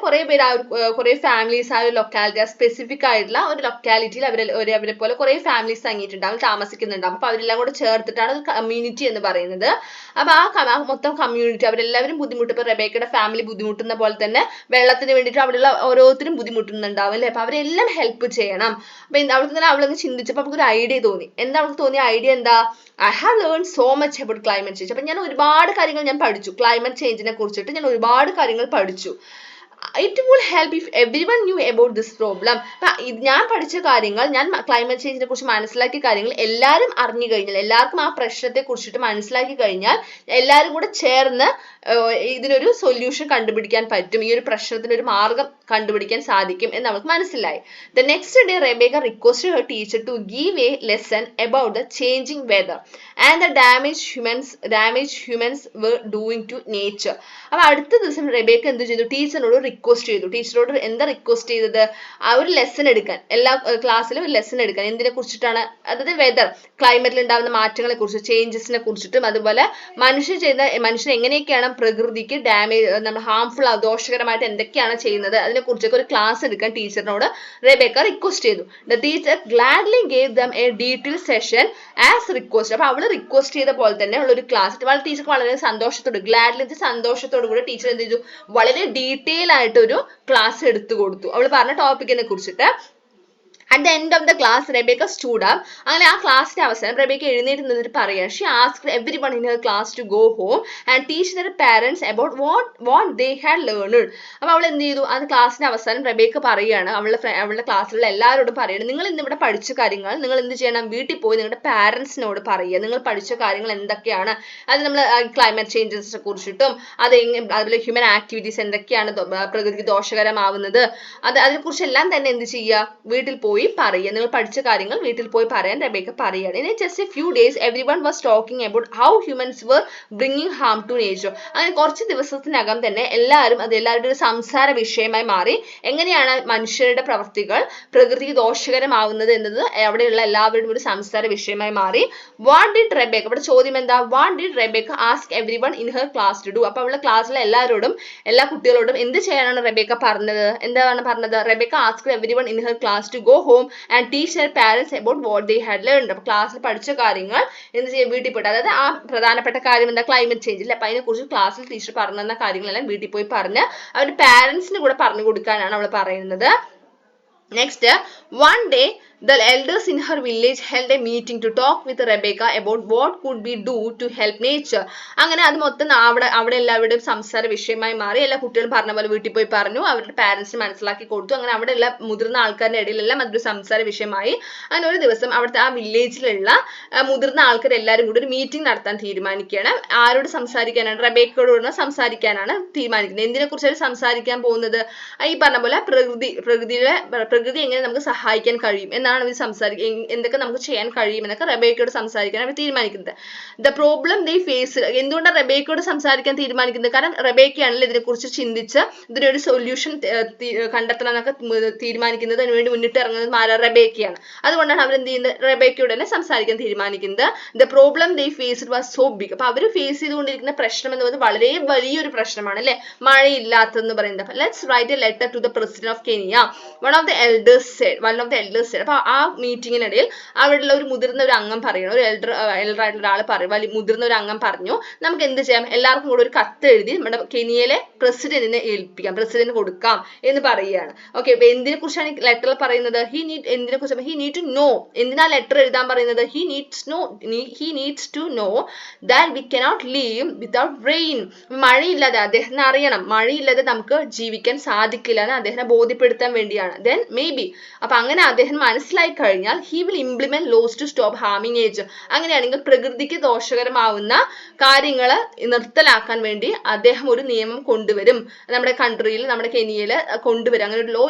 കുറെ ഫാമിലീസ് ആ ഒരു ലൊക്കാലിറ്റി, സ്പെസിഫിക് ആയിട്ടുള്ള ഒരു ലൊക്കാലിറ്റിയിൽ അവരെ പോലെ കുറെ ഫാമിലീസ് തങ്ങിയിട്ടുണ്ടാവും, താമസിക്കുന്നുണ്ടാവും. അപ്പൊ അവരെല്ലാം കൂടെ ചേർത്തിട്ടാണ് കമ്മ്യൂണിറ്റി എന്ന് പറയുന്നത്. അപ്പൊ ആ മൊത്തം കമ്മ്യൂണിറ്റി അവരെല്ലാവരും ബുദ്ധിമുട്ട്, ഇപ്പൊ റബേക്കയുടെ ഫാമിലി ബുദ്ധിമുട്ടുന്ന പോലെ തന്നെ വെള്ളത്തിന് വേണ്ടിയിട്ട് അവിടെയുള്ള ഓരോരുത്തരും ബുദ്ധിമുട്ടുന്നുണ്ടാവും. അപ്പൊ അവരെല്ലാം ഹെൽപ്പ് ചെയ്യണം. അപ്പൊ അവളങ്ങ് ചിന്തിച്ചപ്പോ അവൾക്ക് ഒരു ഐഡിയ തോന്നി. എന്താ അവൾക്ക് തോന്നിയ ഐഡിയ? എന്താ? I have learned so much about climate change. അപ്പൊ ഞാൻ ഒരുപാട് കാര്യങ്ങൾ ഞാൻ പഠിച്ചു, ക്ലൈമറ്റ് ചേഞ്ചിനെ കുറിച്ചിട്ട് ഞാൻ ഒരുപാട് കാര്യങ്ങൾ പഠിച്ചു. It would help if everyone knew about this problem. ഞാൻ പഠിച്ച കാര്യങ്ങൾ, ഞാൻ ക്ലൈമറ്റ് ചേഞ്ചിനെ കുറിച്ച് മനസ്സിലാക്കിയ കാര്യങ്ങൾ എല്ലാവരും അറിഞ്ഞു കഴിഞ്ഞാൽ, എല്ലാവർക്കും ആ പ്രശ്നത്തെ കുറിച്ചിട്ട് മനസ്സിലാക്കി കഴിഞ്ഞാൽ എല്ലാവരും കൂടെ ചേർന്ന് ഇതിനൊരു സൊല്യൂഷൻ കണ്ടുപിടിക്കാൻ പറ്റും, ഈ ഒരു പ്രശ്നത്തിന് ഒരു മാർഗം കണ്ടുപിടിക്കാൻ സാധിക്കും എന്ന് നമുക്ക് മനസ്സിലായി. The next day Rebecca requested her teacher to give a lesson about the changing weather and the damage humans were doing to nature. അപ്പോൾ അടുത്ത ദിവസം റെബേക്ക എന്ത് ചെയ്തു? ടീച്ചറിനോട് റിക്വസ്റ്റ് ചെയ്തു. ടീച്ചറോട് എന്താ റിക്വസ്റ്റ് ചെയ്തത്? ആ ഒരു ലെസൺ എടുക്കാൻ, എല്ലാ ക്ലാസ്സിലും ഒരു ലെസൺ എടുക്കാൻ. എന്തിനെ കുറിച്ചിട്ടാണ്? അതായത് വെതർ, ക്ലൈമറ്റിൽ ഉണ്ടാകുന്ന മാറ്റങ്ങളെ കുറിച്ച്, ചേഞ്ചസിനെ കുറിച്ചിട്ടും അതുപോലെ മനുഷ്യൻ എങ്ങനെയൊക്കെയാണ് പ്രകൃതിക്ക് നമ്മൾ ഹാംഫുൾ ദോഷകരമായിട്ട് എന്തൊക്കെയാണ് ചെയ്യുന്നത് അതിനെ കുറിച്ചൊക്കെ ഒരു ക്ലാസ് എടുക്കാൻ ടീച്ചറിനോട് റെബേക്ക റിക്വസ്റ്റ് ചെയ്തു. The teacher gladly gave them a detail session as request. അപ്പൊ അവള് റിക്വസ്റ്റ് ചെയ്ത പോലെ തന്നെ ഉള്ള ഒരു ക്ലാസ് ടീച്ചർക്ക് വളരെ സന്തോഷത്തോടു കൂടി ടീച്ചർ എന്ത് ചെയ്തു? വളരെ ഡീറ്റെയിൽ ആയിട്ട് ഒരു ക്ലാസ് എടുത്തു കൊടുത്തു അവൾ പറഞ്ഞ ടോപ്പിക്കിനെ കുറിച്ചിട്ട്. At the end of the class, Rebecca stood up. അങ്ങനെ ആ ക്ലാസ്സിന്റെ അവസാനം റെബേക്ക എഴുന്നേറ്റ് നിന്നിട്ട് പറയുകയാണ്, she asked everyone in her class to go home and teach their parents about what they had learned. അപ്പോൾ അവൾ എന്ത് ചെയ്തു? അത് ക്ലാസ്സിന്റെ അവസാനം റെബേക്ക പറയുകയാണ്, അവളുടെ ക്ലാസ്സിലുള്ള എല്ലാവരോടും പറയുകയാണ്, നിങ്ങൾ ഇന്ന് ഇവിടെ പഠിച്ച കാര്യങ്ങൾ നിങ്ങൾ എന്ത് ചെയ്യണം? വീട്ടിൽ പോയി നിങ്ങളുടെ പാരന്റ്സിനോട് പറയുക. നിങ്ങൾ പഠിച്ച കാര്യങ്ങൾ എന്തൊക്കെയാണ്, അത് നമ്മൾ ക്ലൈമറ്റ് ചേഞ്ചസിനെ കുറിച്ചിട്ടും അതുപോലെ ഹ്യൂമൻ ആക്ടിവിറ്റീസ് എന്തൊക്കെയാണ് പ്രകൃതിക്ക് ദോഷകരമാവുന്നത്, അതിനെക്കുറിച്ച് എല്ലാം തന്നെ എന്ത് ചെയ്യുക? വീട്ടിൽ പോയി പറയുക. നിങ്ങൾ പഠിച്ച കാര്യങ്ങൾ വീട്ടിൽ പോയി പറയാൻ റെബേക്ക പറയുകയാണ്. In just a few days, everyone was talking about how humans were bringing harm to nature. അങ്ങനെ കുറച്ച് ദിവസത്തിനകം തന്നെ എല്ലാവരുടെ ഒരു സംസാര വിഷയമായി മാറി. എങ്ങനെയാണ് മനുഷ്യരുടെ പ്രവർത്തികൾ പ്രകൃതിക്ക് ദോഷകരമാവുന്നത് എന്നത് അവിടെയുള്ള എല്ലാവരുടെയും ഒരു സംസാര വിഷയമായി മാറി. What did Rebecca? ഇവിടെ ചോദ്യം എന്താ? What did Rebecca ask everyone in her class to do? അപ്പോൾ അവളുടെ ക്ലാസ്സിലെ എല്ലാ കുട്ടികളോടും എന്ത് ചെയ്യാനാണ് റെബേക്ക പറഞ്ഞത്? എന്താണ് പറഞ്ഞത്? Rebecca asked everyone in her class to go home and teach their parents about what they had learned. അപ്പോൾ ക്ലാസ്സിൽ പഠിച്ച കാര്യങ്ങൾ എന്ത് ചെയ്യാൻ? വീട്ടിൽ പോയിട്ട്, അതായത് ആ പ്രധാനപ്പെട്ട കാര്യം എന്താ? ക്ലൈമറ്റ് ചേഞ്ച് അല്ലേ? അപ്പൊ അതിനെക്കുറിച്ച് ക്ലാസ്സിൽ ടീച്ചർ പറഞ്ഞു തന്ന കാര്യങ്ങളെല്ലാം വീട്ടിൽ പോയി പറഞ്ഞ് അവരുടെ പാരന്റ്സിന് കൂടെ പറഞ്ഞു കൊടുക്കാനാണ് അവൾ പറയുന്നത്. Next, one day the elders in her village held a meeting to talk with Rebecca about what could be do to help nature. അങ്ങനെ അത് മൊത്തം അവിടെ എല്ലാവരുടെയും സംസാര വിഷയമായി മാറി. എല്ലാ കുട്ടികളും പറഞ്ഞ പോലെ വീട്ടിൽ പോയി പറഞ്ഞു, അവരുടെ പാരന്റ്സിന് മനസ്സിലാക്കി കൊടുത്തു. അങ്ങനെ അവിടെ എല്ലാ മുതിർന്ന ആൾക്കാരുടെ ഇടയിലെല്ലാം അതൊരു സംസാര വിഷയമായി. അങ്ങനെ ഒരു ദിവസം അവിടുത്തെ ആ വില്ലേജിലുള്ള മുതിർന്ന ആൾക്കാർ എല്ലാവരും കൂടി ഒരു മീറ്റിംഗ് നടത്താൻ തീരുമാനിക്കുകയാണ്. ആരോട് സംസാരിക്കാനാണ്? റെബേക്കയോട് സംസാരിക്കാനാണ് തീരുമാനിക്കുന്നത്. എന്തിനെ കുറിച്ചാണ് സംസാരിക്കാൻ പോകുന്നത്? ഈ പറഞ്ഞ പോലെ പ്രകൃതി എങ്ങനെ നമുക്ക് സഹായിക്കാൻ കഴിയും എന്നാണ് അവർ എന്തൊക്കെ നമുക്ക് ചെയ്യാൻ കഴിയും എന്നൊക്കെ റെബേക്കയോട് സംസാരിക്കാൻ അവർ തീരുമാനിക്കുന്നത്. The problem they face. എന്തുകൊണ്ടാണ് റെബേക്കയോട് സംസാരിക്കാൻ തീരുമാനിക്കുന്നത്? കാരണം റെബേക്കയാണല്ലോ ഇതിനെക്കുറിച്ച് ചിന്തിച്ച് ഇതിനൊരു സൊല്യൂഷൻ കണ്ടെത്തണം എന്നൊക്കെ തീരുമാനിക്കുന്നത്. അതിനുവേണ്ടി മുന്നിട്ട് ഇറങ്ങുന്നത് റെബേക്കയാണ്. അതുകൊണ്ടാണ് അവർ എന്ത് ചെയ്യുന്നത്? റെബേക്കയോട് തന്നെ സംസാരിക്കാൻ തീരുമാനിക്കുന്നത്. The problem they faced was so big. അപ്പൊ അവർ ഫേസ് ചെയ്തുകൊണ്ടിരിക്കുന്ന പ്രശ്നം എന്ന് പറയുന്നത് വളരെ വലിയൊരു പ്രശ്നമാണ് അല്ലെ? മഴയില്ലാത്തതെന്ന് പറയുന്നത്. Let's write a letter to the president of Kenya. One of the elders said. അപ്പൊ ആ മീറ്റിങ്ങിനിടയിൽ അവിടെയുള്ള ഒരു മുതിർന്ന ഒരു അംഗം പറയണം, ഒരു എൽഡർ ആയിട്ടുള്ള ഒരാൾ പറയും, മുതിർന്ന ഒരു അംഗം പറഞ്ഞു, നമുക്ക് എന്ത് ചെയ്യാം? എല്ലാവർക്കും കൂടെ ഒരു കത്ത് എഴുതി നമ്മുടെ കെനിയയിലെ പ്രസിഡന്റിനെ ഏൽപ്പിക്കാം, പ്രസിഡന്റ് കൊടുക്കാം എന്ന് പറയുകയാണ്. ഓക്കെ, അപ്പൊ എന്തിനെ കുറിച്ചാണ് ഈ ലെറ്ററിൽ പറയുന്നത്? He need to know. എന്തിനാ ലെറ്റർ എഴുതാൻ പറയുന്നത്? He needs to know that we cannot live without rain. മഴയില്ലാതെ അദ്ദേഹത്തിന് അറിയണം, മഴയില്ലാതെ നമുക്ക് ജീവിക്കാൻ സാധിക്കില്ല എന്ന് അദ്ദേഹത്തെ ബോധ്യപ്പെടുത്താൻ വേണ്ടിയാണ്. ദെൻ മേ ബി, അപ്പൊ അങ്ങനെ അദ്ദേഹം മനസ്സിലായി കഴിഞ്ഞാൽ he will implement laws to stop ഹാമിങ് നേച്ചർ. അങ്ങനെയാണെങ്കിൽ പ്രകൃതിക്ക് ദോഷകരമാവുന്ന കാര്യങ്ങൾ നിർത്തലാക്കാൻ വേണ്ടി അദ്ദേഹം ഒരു നിയമം കൊണ്ടുവരും. നമ്മുടെ കൺട്രിയിൽ, നമ്മുടെ കെനിയയിൽ കൊണ്ടുവരും. അങ്ങനെ ഒരു ലോ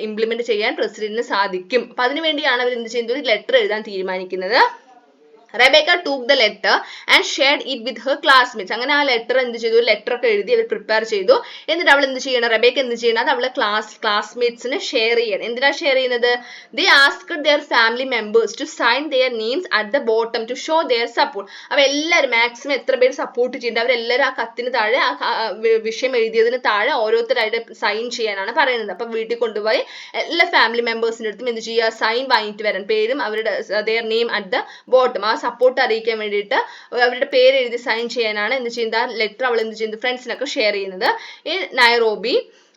ഇംപ്ലിമെന്റ് ചെയ്യാൻ പ്രസിഡന്റിന് സാധിക്കും. അപ്പൊ അതിനുവേണ്ടിയാണ് അവർ എന്ത് ചെയ്യുന്നത്? ഒരു ലെറ്റർ എഴുതാൻ തീരുമാനിക്കുന്നത്. Rebecca took the letter and shared it with her classmates. അങ്ങനെ ആ ലെറ്റർ എന്ത് ചെയ്തു? ഒരു ലെറ്റർ ഒക്കെ എഴുതി അവർ പ്രിപ്പയർ ചെയ്തു. എന്നിട്ട് അവൾ എന്ത് ചെയ്യണം? റെബേക്ക എന്ത് ചെയ്യണം? അത് അവളെ ക്ലാസ്മേറ്റ്സിന് ഷെയർ ചെയ്യണം. എന്തിനാ ഷെയർ ചെയ്യുന്നത്? They asked their family members to sign their names at the bottom to show their support. അപ്പൊ എല്ലാവരും മാക്സിമം എത്ര പേര് സപ്പോർട്ട് ചെയ്യുന്നുണ്ട് അവരെല്ലാവരും ആ കത്തിന് താഴെ, ആ വിഷയം എഴുതിയതിന് താഴെ ഓരോരുത്തരായിട്ട് സൈൻ ചെയ്യാനാണ് പറയുന്നത്. അപ്പൊ വീട്ടിൽ കൊണ്ടുപോയി എല്ലാ ഫാമിലി മെമ്പേഴ്സിന്റെ അടുത്തും എന്ത് ചെയ്യുക? സൈൻ വാങ്ങിയിട്ട് വരാൻ, പേരും അവരുടെ their name at the bottom, ആ സപ്പോർട്ട് അറിയിക്കാൻ വേണ്ടിയിട്ട് അവരുടെ പേര് എഴുതി സൈൻ ചെയ്യാനാണ് എന്ത് ചെയ്യുന്നത്? ലെറ്റർ അവൾ എന്ത് ചെയ്യുന്നത്? ഫ്രണ്ട്സിനൊക്കെ ഷെയർ ചെയ്യുന്നത്. ഈ നൈറോബി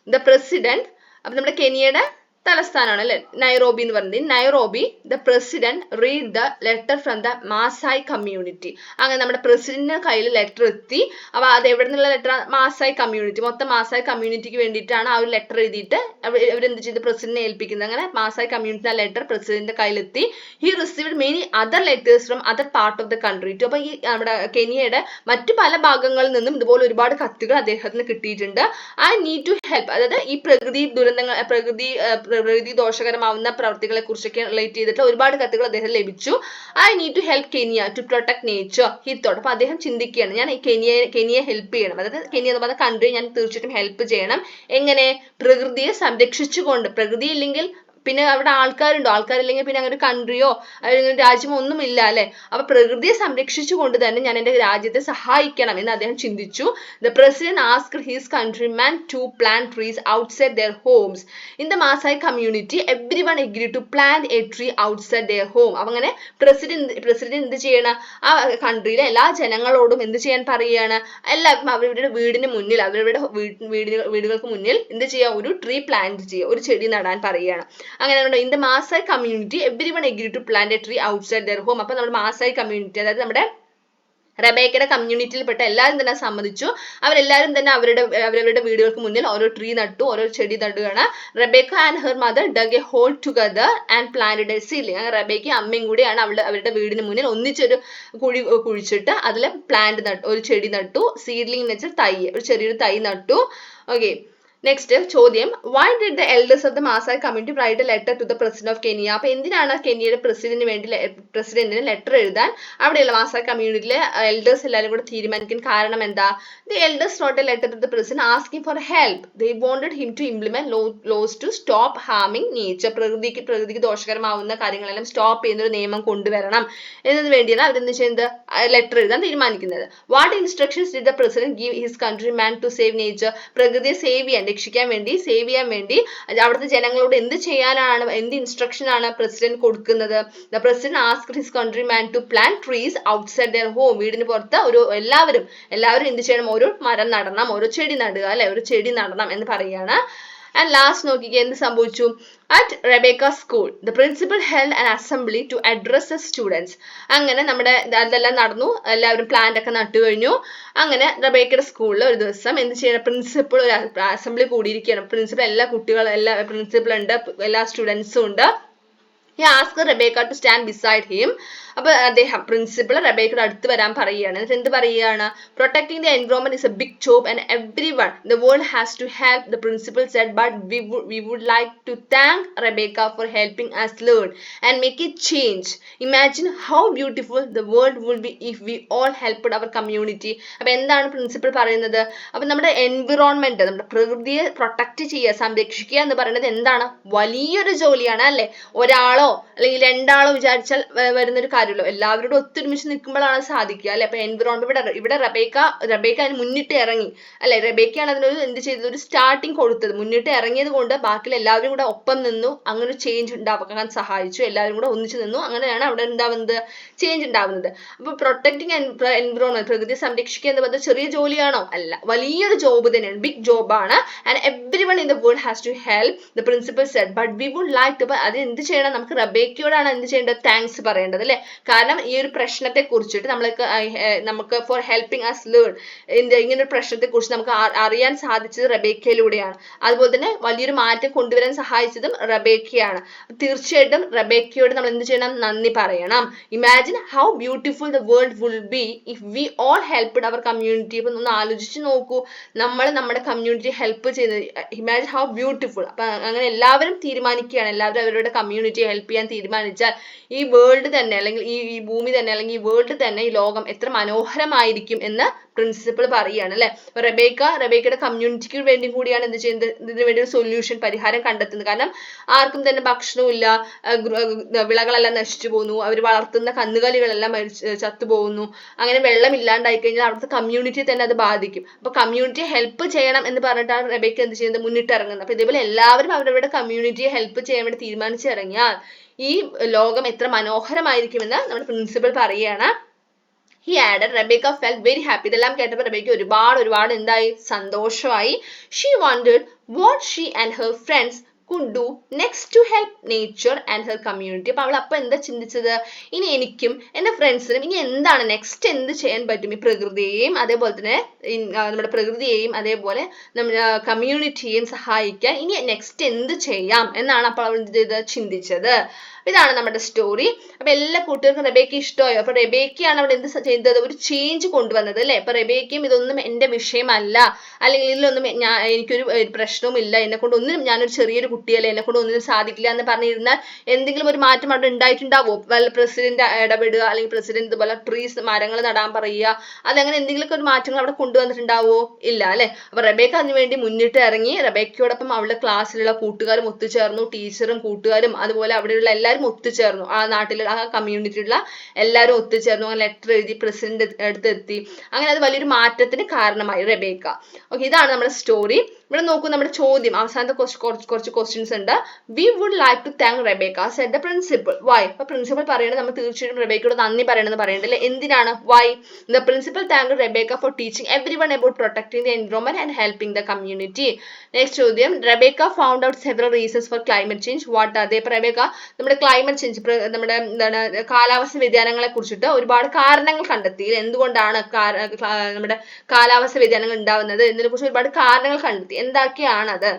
ദ പ്രസിഡന്റ്, അപ്പൊ നമ്മുടെ കെനിയയുടെ തലസ്ഥാനമാണ് അല്ലെ നൈറോബി എന്ന് പറയുന്നത്. Nairobi the president read the letter from the Maasai community. അങ്ങനെ നമ്മുടെ പ്രസിഡന്റിന്റെ കയ്യിൽ ലെറ്റർ എത്തി. അപ്പൊ അത് എവിടെ നിന്നുള്ള ലെറ്റർ? മാസായി കമ്മ്യൂണിറ്റി, മൊത്തം മാസായി കമ്മ്യൂണിറ്റിക്ക് വേണ്ടിയിട്ടാണ് ആ ഒരു ലെറ്റർ എഴുതിയിട്ട് അവരെന്ത് ചെയ്ത് പ്രസിഡന്റിനെ ഏൽപ്പിക്കുന്നത്. അങ്ങനെ മാസായി കമ്മ്യൂണിറ്റി ആ ലെറ്റർ പ്രസിഡന്റിന്റെ കയ്യിലെത്തി. He received many other letters from other part of the country too. അപ്പൊ ഈ നമ്മുടെ കെനിയയുടെ മറ്റു പല ഭാഗങ്ങളിൽ നിന്നും ഇതുപോലെ ഒരുപാട് കത്തുകൾ അദ്ദേഹത്തിന് കിട്ടിയിട്ടുണ്ട്. ഐ നീഡ് ടു ഹെൽപ്പ്, അതായത് ഈ പ്രകൃതി ദുരന്തങ്ങൾ, പ്രകൃതി ദോഷകരമാവുന്ന പ്രവർത്തികളെ കുറിച്ചൊക്കെ റിലേറ്റ് ചെയ്തിട്ട് ഒരുപാട് കത്തുകൾ അദ്ദേഹം ലഭിച്ചു. I need to help Kenya to protect nature he thought. അപ്പൊ അദ്ദേഹം ചിന്തിക്കുകയാണ്, ഞാൻ ഈ കെനിയെ ഹെൽപ്പ് ചെയ്യണം, അതായത് കെനിയ എന്ന് പറഞ്ഞ കൺട്രി ഞാൻ തീർച്ചയായിട്ടും ഹെൽപ്പ് ചെയ്യണം. എങ്ങനെ? പ്രകൃതിയെ സംരക്ഷിച്ചുകൊണ്ട്. പ്രകൃതി ഇല്ലെങ്കിൽ പിന്നെ അവിടെ ആൾക്കാരുണ്ടോ? ആൾക്കാരില്ലെങ്കിൽ പിന്നെ അങ്ങനെ ഒരു കൺട്രിയോ അല്ലെങ്കിൽ രാജ്യമോ ഒന്നും ഇല്ല അല്ലെ. അപ്പൊ പ്രകൃതിയെ സംരക്ഷിച്ചുകൊണ്ട് തന്നെ ഞാൻ എന്റെ രാജ്യത്തെ സഹായിക്കണം എന്ന് അദ്ദേഹം ചിന്തിച്ചു. The president asked his countryman to plant trees outside their homes. In the Maasai community, everyone agreed to plant a tree outside their home. അപ്പൊ അങ്ങനെ പ്രസിഡന്റ് എന്ത് ചെയ്യണം? ആ കൺട്രിയിലെ എല്ലാ ജനങ്ങളോടും എന്ത് ചെയ്യാൻ പറയുകയാണ്? എല്ലാവർക്കും അവരുടെ വീടിന് മുന്നിൽ, അവരുടെ വീടുകൾക്ക് മുന്നിൽ എന്ത് ചെയ്യുക? ഒരു ട്രീ പ്ലാന്റ് ചെയ്യുക, ഒരു ചെടി നടാൻ പറയുകയാണ്. അങ്ങനെ in the Maasai community everyone agree to plant a tree outside their home. അപ്പൊ നമ്മുടെ മാസായി കമ്മ്യൂണിറ്റി, അതായത് നമ്മുടെ റബേക്കയുടെ കമ്മ്യൂണിറ്റിയിൽപ്പെട്ട എല്ലാവരും തന്നെ സമ്മതിച്ചു. അവരെല്ലാവരും തന്നെ അവരവരുടെ വീടുകൾക്ക് മുന്നിൽ ഓരോ ട്രീ നട്ടു, ഓരോ ചെടി നടുകയാണ്. Rebecca and her mother dug a hole together and planted a seedling. അങ്ങനെ റബേക്കയും അമ്മയും കൂടിയാണ് അവരുടെ വീടിന് മുന്നിൽ ഒന്നിച്ചൊരു കുഴി കുഴിച്ചിട്ട് അതിൽ പ്ലാന്റ് നട്ടു, ഒരു ചെടി നട്ടു. സീഡ്ലിംഗ് എന്ന് വെച്ചാൽ തൈ, ഒരു ചെറിയൊരു തൈ നട്ടു. ഓക്കെ, നെക്സ്റ്റ് ചോദ്യം, why did the elders of the Maasai community write a letter to the president of Kenya? അപ്പൊ എന്തിനാണ് കെനിയയുടെ പ്രസിഡന്റിന് ലെറ്റർ എഴുതാൻ അവിടെയുള്ള മാസായി കമ്മ്യൂണിറ്റിയിലെ എൽഡേഴ്സ് എല്ലാവരും കൂടെ തീരുമാനിക്കാൻ കാരണം എന്താ? The elders wrote a letter to the president asking for help. They wanted him to implement laws to stop harming nature. പ്രകൃതിക്ക് ദോഷകരമാവുന്ന കാര്യങ്ങളെല്ലാം സ്റ്റോപ്പ് ചെയ്യുന്ന ഒരു നിയമം കൊണ്ടുവരണം എന്നതിന് വേണ്ടിയാണ് അവരെന്ത് ചെയ്യുന്നത്? ലെറ്റർ എഴുതാൻ തീരുമാനിക്കുന്നത്. What instructions did the president give his countryman to save nature? പ്രകൃതിയെ സേവ് ചെയ്യാൻ വേണ്ടി അവിടുത്തെ ജനങ്ങളോട് എന്ത് ചെയ്യാനാണ്, എന്ത് ഇൻസ്ട്രക്ഷൻ ആണ് പ്രസിഡന്റ് കൊടുക്കുന്നത്? The president asked his countryman to plant trees outside their home. വീടിന് പുറത്ത് എല്ലാവരും എന്ത് ചെയ്യണം? ഒരു മരം നടണം, ഒരു ചെടി നടുക അല്ലെ, ഒരു ചെടി നടണം എന്ന് പറയുകയാണ്. ആൻഡ് ലാസ്റ്റ് നോക്കിക്കേ എന്ത് സംഭവിച്ചു? At Rebecca school the principal held an assembly to address the students. അങ്ങനെ നമ്മുടെ അതെല്ലാം നടന്നു, എല്ലാവരും പ്ലാന്റ് ഒക്കെ നട്ടു കഴിഞ്ഞു. അങ്ങനെ റെബേക്കയുടെ സ്കൂളിൽ ഒരു ദിവസം എന്ത് ചെയ്യണം? പ്രിൻസിപ്പൾ ഒരു അസംബ്ലി കൂടിയിരിക്കുകയാണ്. പ്രിൻസിപ്പൽ എല്ലാ കുട്ടികളും, പ്രിൻസിപ്പൾ ഉണ്ട്, എല്ലാ സ്റ്റുഡൻസും ഉണ്ട്. He asked Rebecca to stand beside him. അപ്പോൾ അദ്ദേഹം പ്രിൻസിപ്പൾ റബേക്കയുടെ അടുത്ത് വരാൻ പറയുകയാണ്. എന്നിട്ട് എന്ത് പറയുകയാണ്? Protecting the environment is a big job and everyone the world has to help. The principal said, but we would like to thank Rebecca for helping us learn and make a change. Imagine how beautiful the world would be if we all helped our community. അപ്പോൾ എന്താണ് principal പറയുന്നത്? അപ്പോൾ നമ്മുടെ environment, നമ്മുടെ പ്രകൃതിയെ protect ചെയ്യുക, സംരക്ഷിക്കുക എന്ന് പറയുന്നത് എന്താണ്? വലിയൊരു ജോലിയാണ് അല്ലെ. ഒരാളോ അല്ലെങ്കിൽ രണ്ടാളോ വിചാരിച്ചാൽ വരുന്നൊരു കാര്യമല്ലോ. എല്ലാവരോടും ഒത്തൊരുമിച്ച് നിൽക്കുമ്പോഴാണ് സാധിക്കുക അല്ലെ. അപ്പൊ എൻവിറോൺമെന്റ് ഇവിടെ റബേക്ക അതിന് മുന്നിട്ട് ഇറങ്ങി അല്ലെ. റബേക്കയാണ് അതിനൊരു എന്ത് ചെയ്തത്? ഒരു സ്റ്റാർട്ടിങ് കൊടുത്തത്. മുന്നിട്ട് ഇറങ്ങിയത് കൊണ്ട് ബാക്കി എല്ലാവരും കൂടെ ഒപ്പം നിന്നു. അങ്ങനെ ചേഞ്ച് ഉണ്ടാക്കാൻ സഹായിച്ചു. എല്ലാവരും കൂടെ ഒന്നിച്ചു നിന്നു. അങ്ങനെയാണ് അവിടെ എന്താവുന്നത്? ചേഞ്ച് ഉണ്ടാവുന്നത്. അപ്പൊ പ്രൊട്ടക്ടിങ് എൻവിറോൺമെന്റ്, പ്രകൃതിയെ സംരക്ഷിക്കുക എന്ന് പറയുന്നത് ചെറിയ ജോലിയാണോ? അല്ല, വലിയൊരു ജോബ് തന്നെയാണ്, ബിഗ് ജോബാണ്. And everyone in the world has to help. The principal said, but we would like to. അത് എന്ത് ചെയ്യണം? നമുക്ക് റബേക്കയോടാണ് എന്ത് ചെയ്യേണ്ടത്? താങ്ക്സ് പറയേണ്ടത് അല്ലെ. കാരണം ഈ ഒരു പ്രശ്നത്തെ കുറിച്ചിട്ട് നമുക്ക് ഫോർ ഹെൽപ്പിംഗ് അസ് ലേൺ, ഇങ്ങനെ ഒരു പ്രശ്നത്തെ കുറിച്ച് നമുക്ക് അറിയാൻ സാധിച്ചത് റബേക്കയിലൂടെയാണ്. അതുപോലെ തന്നെ വലിയൊരു മാറ്റം കൊണ്ടുവരാൻ സഹായിച്ചതും റബേക്കയാണ്. തീർച്ചയായിട്ടും റബേക്കയോട് നമ്മൾ എന്ത് ചെയ്യണം? നന്ദി പറയണം. Imagine how beautiful the world will be if we all helped our community. അപ്പൊ ഒന്ന് ആലോചിച്ച് നോക്കൂ, നമ്മൾ നമ്മുടെ കമ്മ്യൂണിറ്റി ഹെൽപ്പ് ചെയ്യുന്നത്. Imagine how beautiful. അപ്പൊ അങ്ങനെ എല്ലാവരും തീരുമാനിക്കുകയാണ്, എല്ലാവരും അവരുടെ കമ്മ്യൂണിറ്റിയെ ഹെൽപ്പ് ചെയ്യാൻ തീരുമാനിച്ചാൽ ഈ വേൾഡ് തന്നെ, അല്ലെങ്കിൽ ഈ ഭൂമി തന്നെ, അല്ലെങ്കിൽ ഈ വേൾഡ് തന്നെ, ഈ ലോകം എത്ര മനോഹരമായിരിക്കും എന്ന് പ്രിൻസിപ്പൾ പറയുകയാണ് അല്ലെ. റബേക്കയുടെ കമ്മ്യൂണിറ്റിക്ക് വേണ്ടി കൂടിയാണ് എന്ത് ചെയ്യുന്നത്? ഇതിനു വേണ്ടി ഒരു സൊല്യൂഷൻ, പരിഹാരം കണ്ടെത്തുന്നത്. കാരണം ആർക്കും തന്നെ ഭക്ഷണമില്ല, വിളകളെല്ലാം നശിച്ചു പോകുന്നു, അവർ വളർത്തുന്ന കന്നുകാലികളെല്ലാം ചത്തുപോകുന്നു. അങ്ങനെ വെള്ളം ഇല്ലാണ്ടായി കഴിഞ്ഞാൽ അവിടുത്തെ കമ്മ്യൂണിറ്റി തന്നെ അത് ബാധിക്കും. അപ്പൊ കമ്മ്യൂണിറ്റിയെ ഹെൽപ്പ് ചെയ്യണം എന്ന് പറഞ്ഞിട്ടാണ് റബേക്ക എന്ത് ചെയ്യുന്നത്? മുന്നിട്ടിറങ്ങുന്നത്. അപ്പൊ ഇതേപോലെ എല്ലാവരും അവരവരുടെ കമ്മ്യൂണിറ്റിയെ ഹെൽപ്പ് ചെയ്യാൻ വേണ്ടി തീരുമാനിച്ചിറങ്ങിയാൽ ഈ ലോകം എത്ര മനോഹരമായിരിക്കുമെന്ന് നമ്മുടെ പ്രിൻസിപ്പൽ പറയുകയാണ്. He added, Rebecca felt very happy. ഇതെല്ലാം കേട്ടപ്പോൾ റബേക്ക ഒരുപാട് എന്തായി? സന്തോഷമായി. She wondered what she and her friends could do next to help nature and her community? അപ്പോൾ അവൾ അപ്പോൾ എന്താ ചിന്തിച്ചത്, ഇനി എനിക്കും എൻ്റെ ഫ്രണ്ട്സിനും ഇനി എന്താണ് നെക്സ്റ്റ് എന്ത് ചെയ്യാൻ പറ്റും ഈ പ്രകൃതിയെയും അതേപോലെ തന്നെ നമ്മുടെ പ്രകൃതിയെയും അതേപോലെ നമ്മുടെ കമ്മ്യൂണിറ്റിയെയും സഹായിക്കാൻ ഇനി നെക്സ്റ്റ് എന്ത് ചെയ്യാം എന്നാണ് അപ്പോൾ അവൾ എന്ത് ചെയ്തത്, ചിന്തിച്ചത്. ഇതാണ് നമ്മുടെ സ്റ്റോറി. അപ്പൊ എല്ലാ കൂട്ടുകാർക്കും റെബേക്ക ഇഷ്ടമായോ? അപ്പൊ റെബേക്കയാണ് അവിടെ എന്ത് ചെയ്തത്, ഒരു ചേഞ്ച് കൊണ്ടുവന്നത് അല്ലെ. അപ്പൊ റെബേക്കയും ഇതൊന്നും എന്റെ വിഷയമല്ല, അല്ലെങ്കിൽ ഇതിലൊന്നും എനിക്കൊരു പ്രശ്നവും ഇല്ല, എന്നെ കൊണ്ട് ഒന്നിനും, ഞാനൊരു ചെറിയൊരു കുട്ടിയല്ലേ, എന്നെ കൊണ്ട് ഒന്നിനും സാധിക്കില്ല എന്ന് പറഞ്ഞിരുന്നാൽ എന്തെങ്കിലും ഒരു മാറ്റം അവിടെ ഉണ്ടായിട്ടുണ്ടാവോ? വല്ല പ്രസിഡന്റ് ഇടപെടുക, അല്ലെങ്കിൽ പ്രസിഡന്റ് ഇതുപോലെ ട്രീസ് മരങ്ങൾ നടാൻ പറയുക, അതങ്ങനെ എന്തെങ്കിലുമൊക്കെ ഒരു മാറ്റങ്ങൾ അവിടെ കൊണ്ടുവന്നിട്ടുണ്ടാവോ? ഇല്ല അല്ലെ. അപ്പൊ റെബേക്ക അതിനു വേണ്ടി മുന്നിട്ട് ഇറങ്ങി. റെബേക്കയോടൊപ്പം അവളുടെ ക്ലാസ്സിലുള്ള കൂട്ടുകാരും ഒത്തുചേർന്നു, ടീച്ചറും കൂട്ടുകാരും അതുപോലെ അവിടെയുള്ള എല്ലാവരും ഒത്തുചേർന്നു, ആ നാട്ടിലുള്ള ആ കമ്മ്യൂണിറ്റിയിലുള്ള എല്ലാവരും ഒത്തുചേർന്നു. അങ്ങനെ ലെറ്റർ എഴുതി പ്രസിഡന്റ് അടുത്തെത്തി. അങ്ങനെ അത് വലിയൊരു മാറ്റത്തിന് കാരണമായി റെബേക്ക. ഓക്കെ, ഇതാണ് നമ്മുടെ സ്റ്റോറി. ഇവിടെ നോക്കൂ, നമ്മുടെ ചോദ്യം അവസാനത്തെ കുറച്ച് ക്വസ്റ്റ്യൻസ് ഉണ്ട്. We would like to thank Rebecca said the principal. Why? അപ്പൊ പ്രിൻസിപ്പൽ പറയണത് നമ്മൾ തീർച്ചയായിട്ടും റെബേക്കയോട് നന്ദി പറയണമെന്ന് പറയണ്ടല്ലേ. എന്തിനാണ്? Why? The principal thank Rebecca for teaching everyone about protecting the environment and helping the community. Next ചോദ്യം, Rebecca found out several reasons for climate change. What are they? Rebecca നമ്മുടെ ക്ലൈമറ്റ് ചേഞ്ച്, നമ്മുടെ എന്താണ് കാലാവസ്ഥ വ്യതിയാനങ്ങളെ കുറിച്ചിട്ട് ഒരുപാട് കാരണങ്ങൾ കണ്ടെത്തി. എന്തുകൊണ്ടാണ് നമ്മുടെ കാലാവസ്ഥ വ്യതിയാനങ്ങൾ ഉണ്ടാവുന്നത് എന്നതിനെ കുറിച്ച് ഒരുപാട് കാരണങ്ങൾ കണ്ടെത്തി. എന്തൊക്കെയാണ് അത്?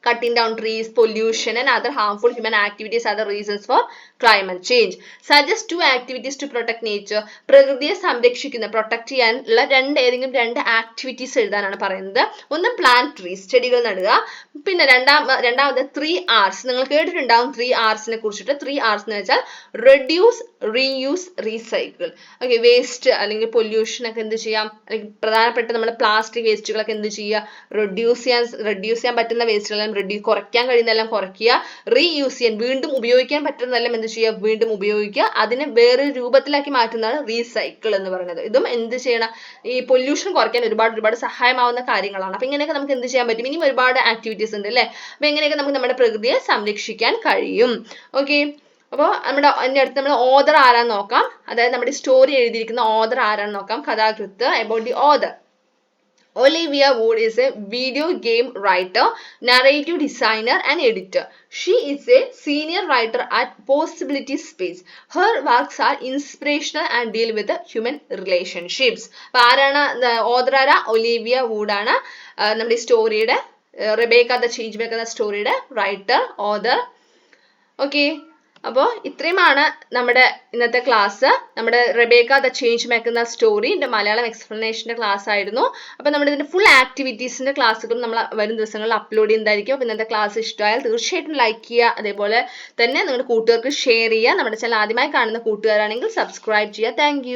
Cutting down trees, pollution and other harmful human activities are the reasons for climate change. Suggest 2 activities to protect nature. പ്രകൃതിയെ സംരക്ഷിക്കുന്ന, പ്രൊട്ടക്ട് ചെയ്യാനുള്ള ഏതെങ്കിലും രണ്ട് ആക്ടിവിറ്റീസ് എഴുതാനാണ് പറയുന്നത്. ഒന്ന് പ്ലാന്റ് ട്രീസ്, ചെടികൾ നടുക. പിന്നെ രണ്ടാമത് 3 Rs. നിങ്ങൾ കേട്ടിട്ടുണ്ടാവും 3 Rsനെ കുറിച്ചിട്ട്. 3 Rs എന്ന് വെച്ചാൽ reduce, reuse, recycle. Okay, waste അല്ലെങ്കിൽ പൊല്യൂഷൻ ഒക്കെ എന്ത് ചെയ്യാം, അല്ലെങ്കിൽ പ്രധാനപ്പെട്ട നമ്മുടെ പ്ലാസ്റ്റിക് വേസ്റ്റുകളൊക്കെ എന്ത് ചെയ്യുക, റെഡ്യൂസ് ചെയ്യാൻ പറ്റുന്ന വേസ്റ്റുകളെല്ലാം കുറയ്ക്കാൻ കഴിയുന്നതെല്ലാം കുറയ്ക്കുക. റീയൂസ് ചെയ്യാൻ, വീണ്ടും ഉപയോഗിക്കാൻ പറ്റുന്നതെല്ലാം എന്ത് ചെയ്യുക, വീണ്ടും ഉപയോഗിക്കുക. അതിനെ വേറൊരു രൂപത്തിലാക്കി മാറ്റുന്നതാണ് റീസൈക്കിൾ എന്ന് പറയുന്നത്. ഇതും എന്ത് ചെയ്യണം, ഈ പൊല്യൂഷൻ കുറയ്ക്കാൻ ഒരുപാട് സഹായമാവുന്ന കാര്യങ്ങളാണ്. അപ്പൊ ഇങ്ങനെയൊക്കെ നമുക്ക് എന്ത് ചെയ്യാൻ പറ്റും, ഇനിയും ഒരുപാട് ആക്ടിവിറ്റീസ് ഉണ്ട് അല്ലെ. അപ്പൊ എങ്ങനെയൊക്കെ നമുക്ക് നമ്മുടെ പ്രകൃതിയെ സംരക്ഷിക്കാൻ കഴിയും. ഓക്കെ, അപ്പോൾ നമ്മുടെ അടുത്ത് നമ്മൾ ഓഥർ ആരാന്ന് നോക്കാം. അതായത് നമ്മുടെ സ്റ്റോറി എഴുതിയിരിക്കുന്ന ഓഥർ ആരാന്ന് നോക്കാം. കഥാകൃത്ത്. About the author. Olivia Wood is a video game writer, narrative designer and editor. She is a senior writer at Possibility Space. Her works are inspirational and deal with the human relationships. അപ്പോൾ ആരാണ് author? ആരാ? Olivia wootz ആണ് നമ്മുടെ സ്റ്റോറിയുടെ, Rebecca the change maker എന്ന സ്റ്റോറിയുടെ writer, author. Okay, അപ്പോൾ ഇത്രയുമാണ് നമ്മുടെ ഇന്നത്തെ ക്ലാസ്. നമ്മുടെ റെബേക്ക ദ ചേഞ്ച് മേക്കർ എന്ന സ്റ്റോറിന്റെ മലയാളം എക്സ്പ്ലനേഷന്റെ ക്ലാസ് ആയിരുന്നു. അപ്പോൾ നമ്മുടെ ഇതിന്റെ ഫുൾ ആക്ടിവിറ്റീസിന്റെ ക്ലാസ്സുകളും നമ്മൾ വരും ദിവസങ്ങളിൽ അപ്ലോഡ് ചെയ്യുന്നതായിരിക്കും. അപ്പോൾ ഇന്നത്തെ ക്ലാസ് ഇഷ്ടമായാൽ തീർച്ചയായിട്ടും ലൈക്ക് ചെയ്യുക. അതേപോലെ തന്നെ നിങ്ങളുടെ കൂട്ടുകാർക്ക് ഷെയർ ചെയ്യുക. നമ്മുടെ ചാനൽ ആദ്യമായി കാണുന്ന കൂട്ടുകാരാണെങ്കിൽ സബ്സ്ക്രൈബ് ചെയ്യുക. താങ്ക്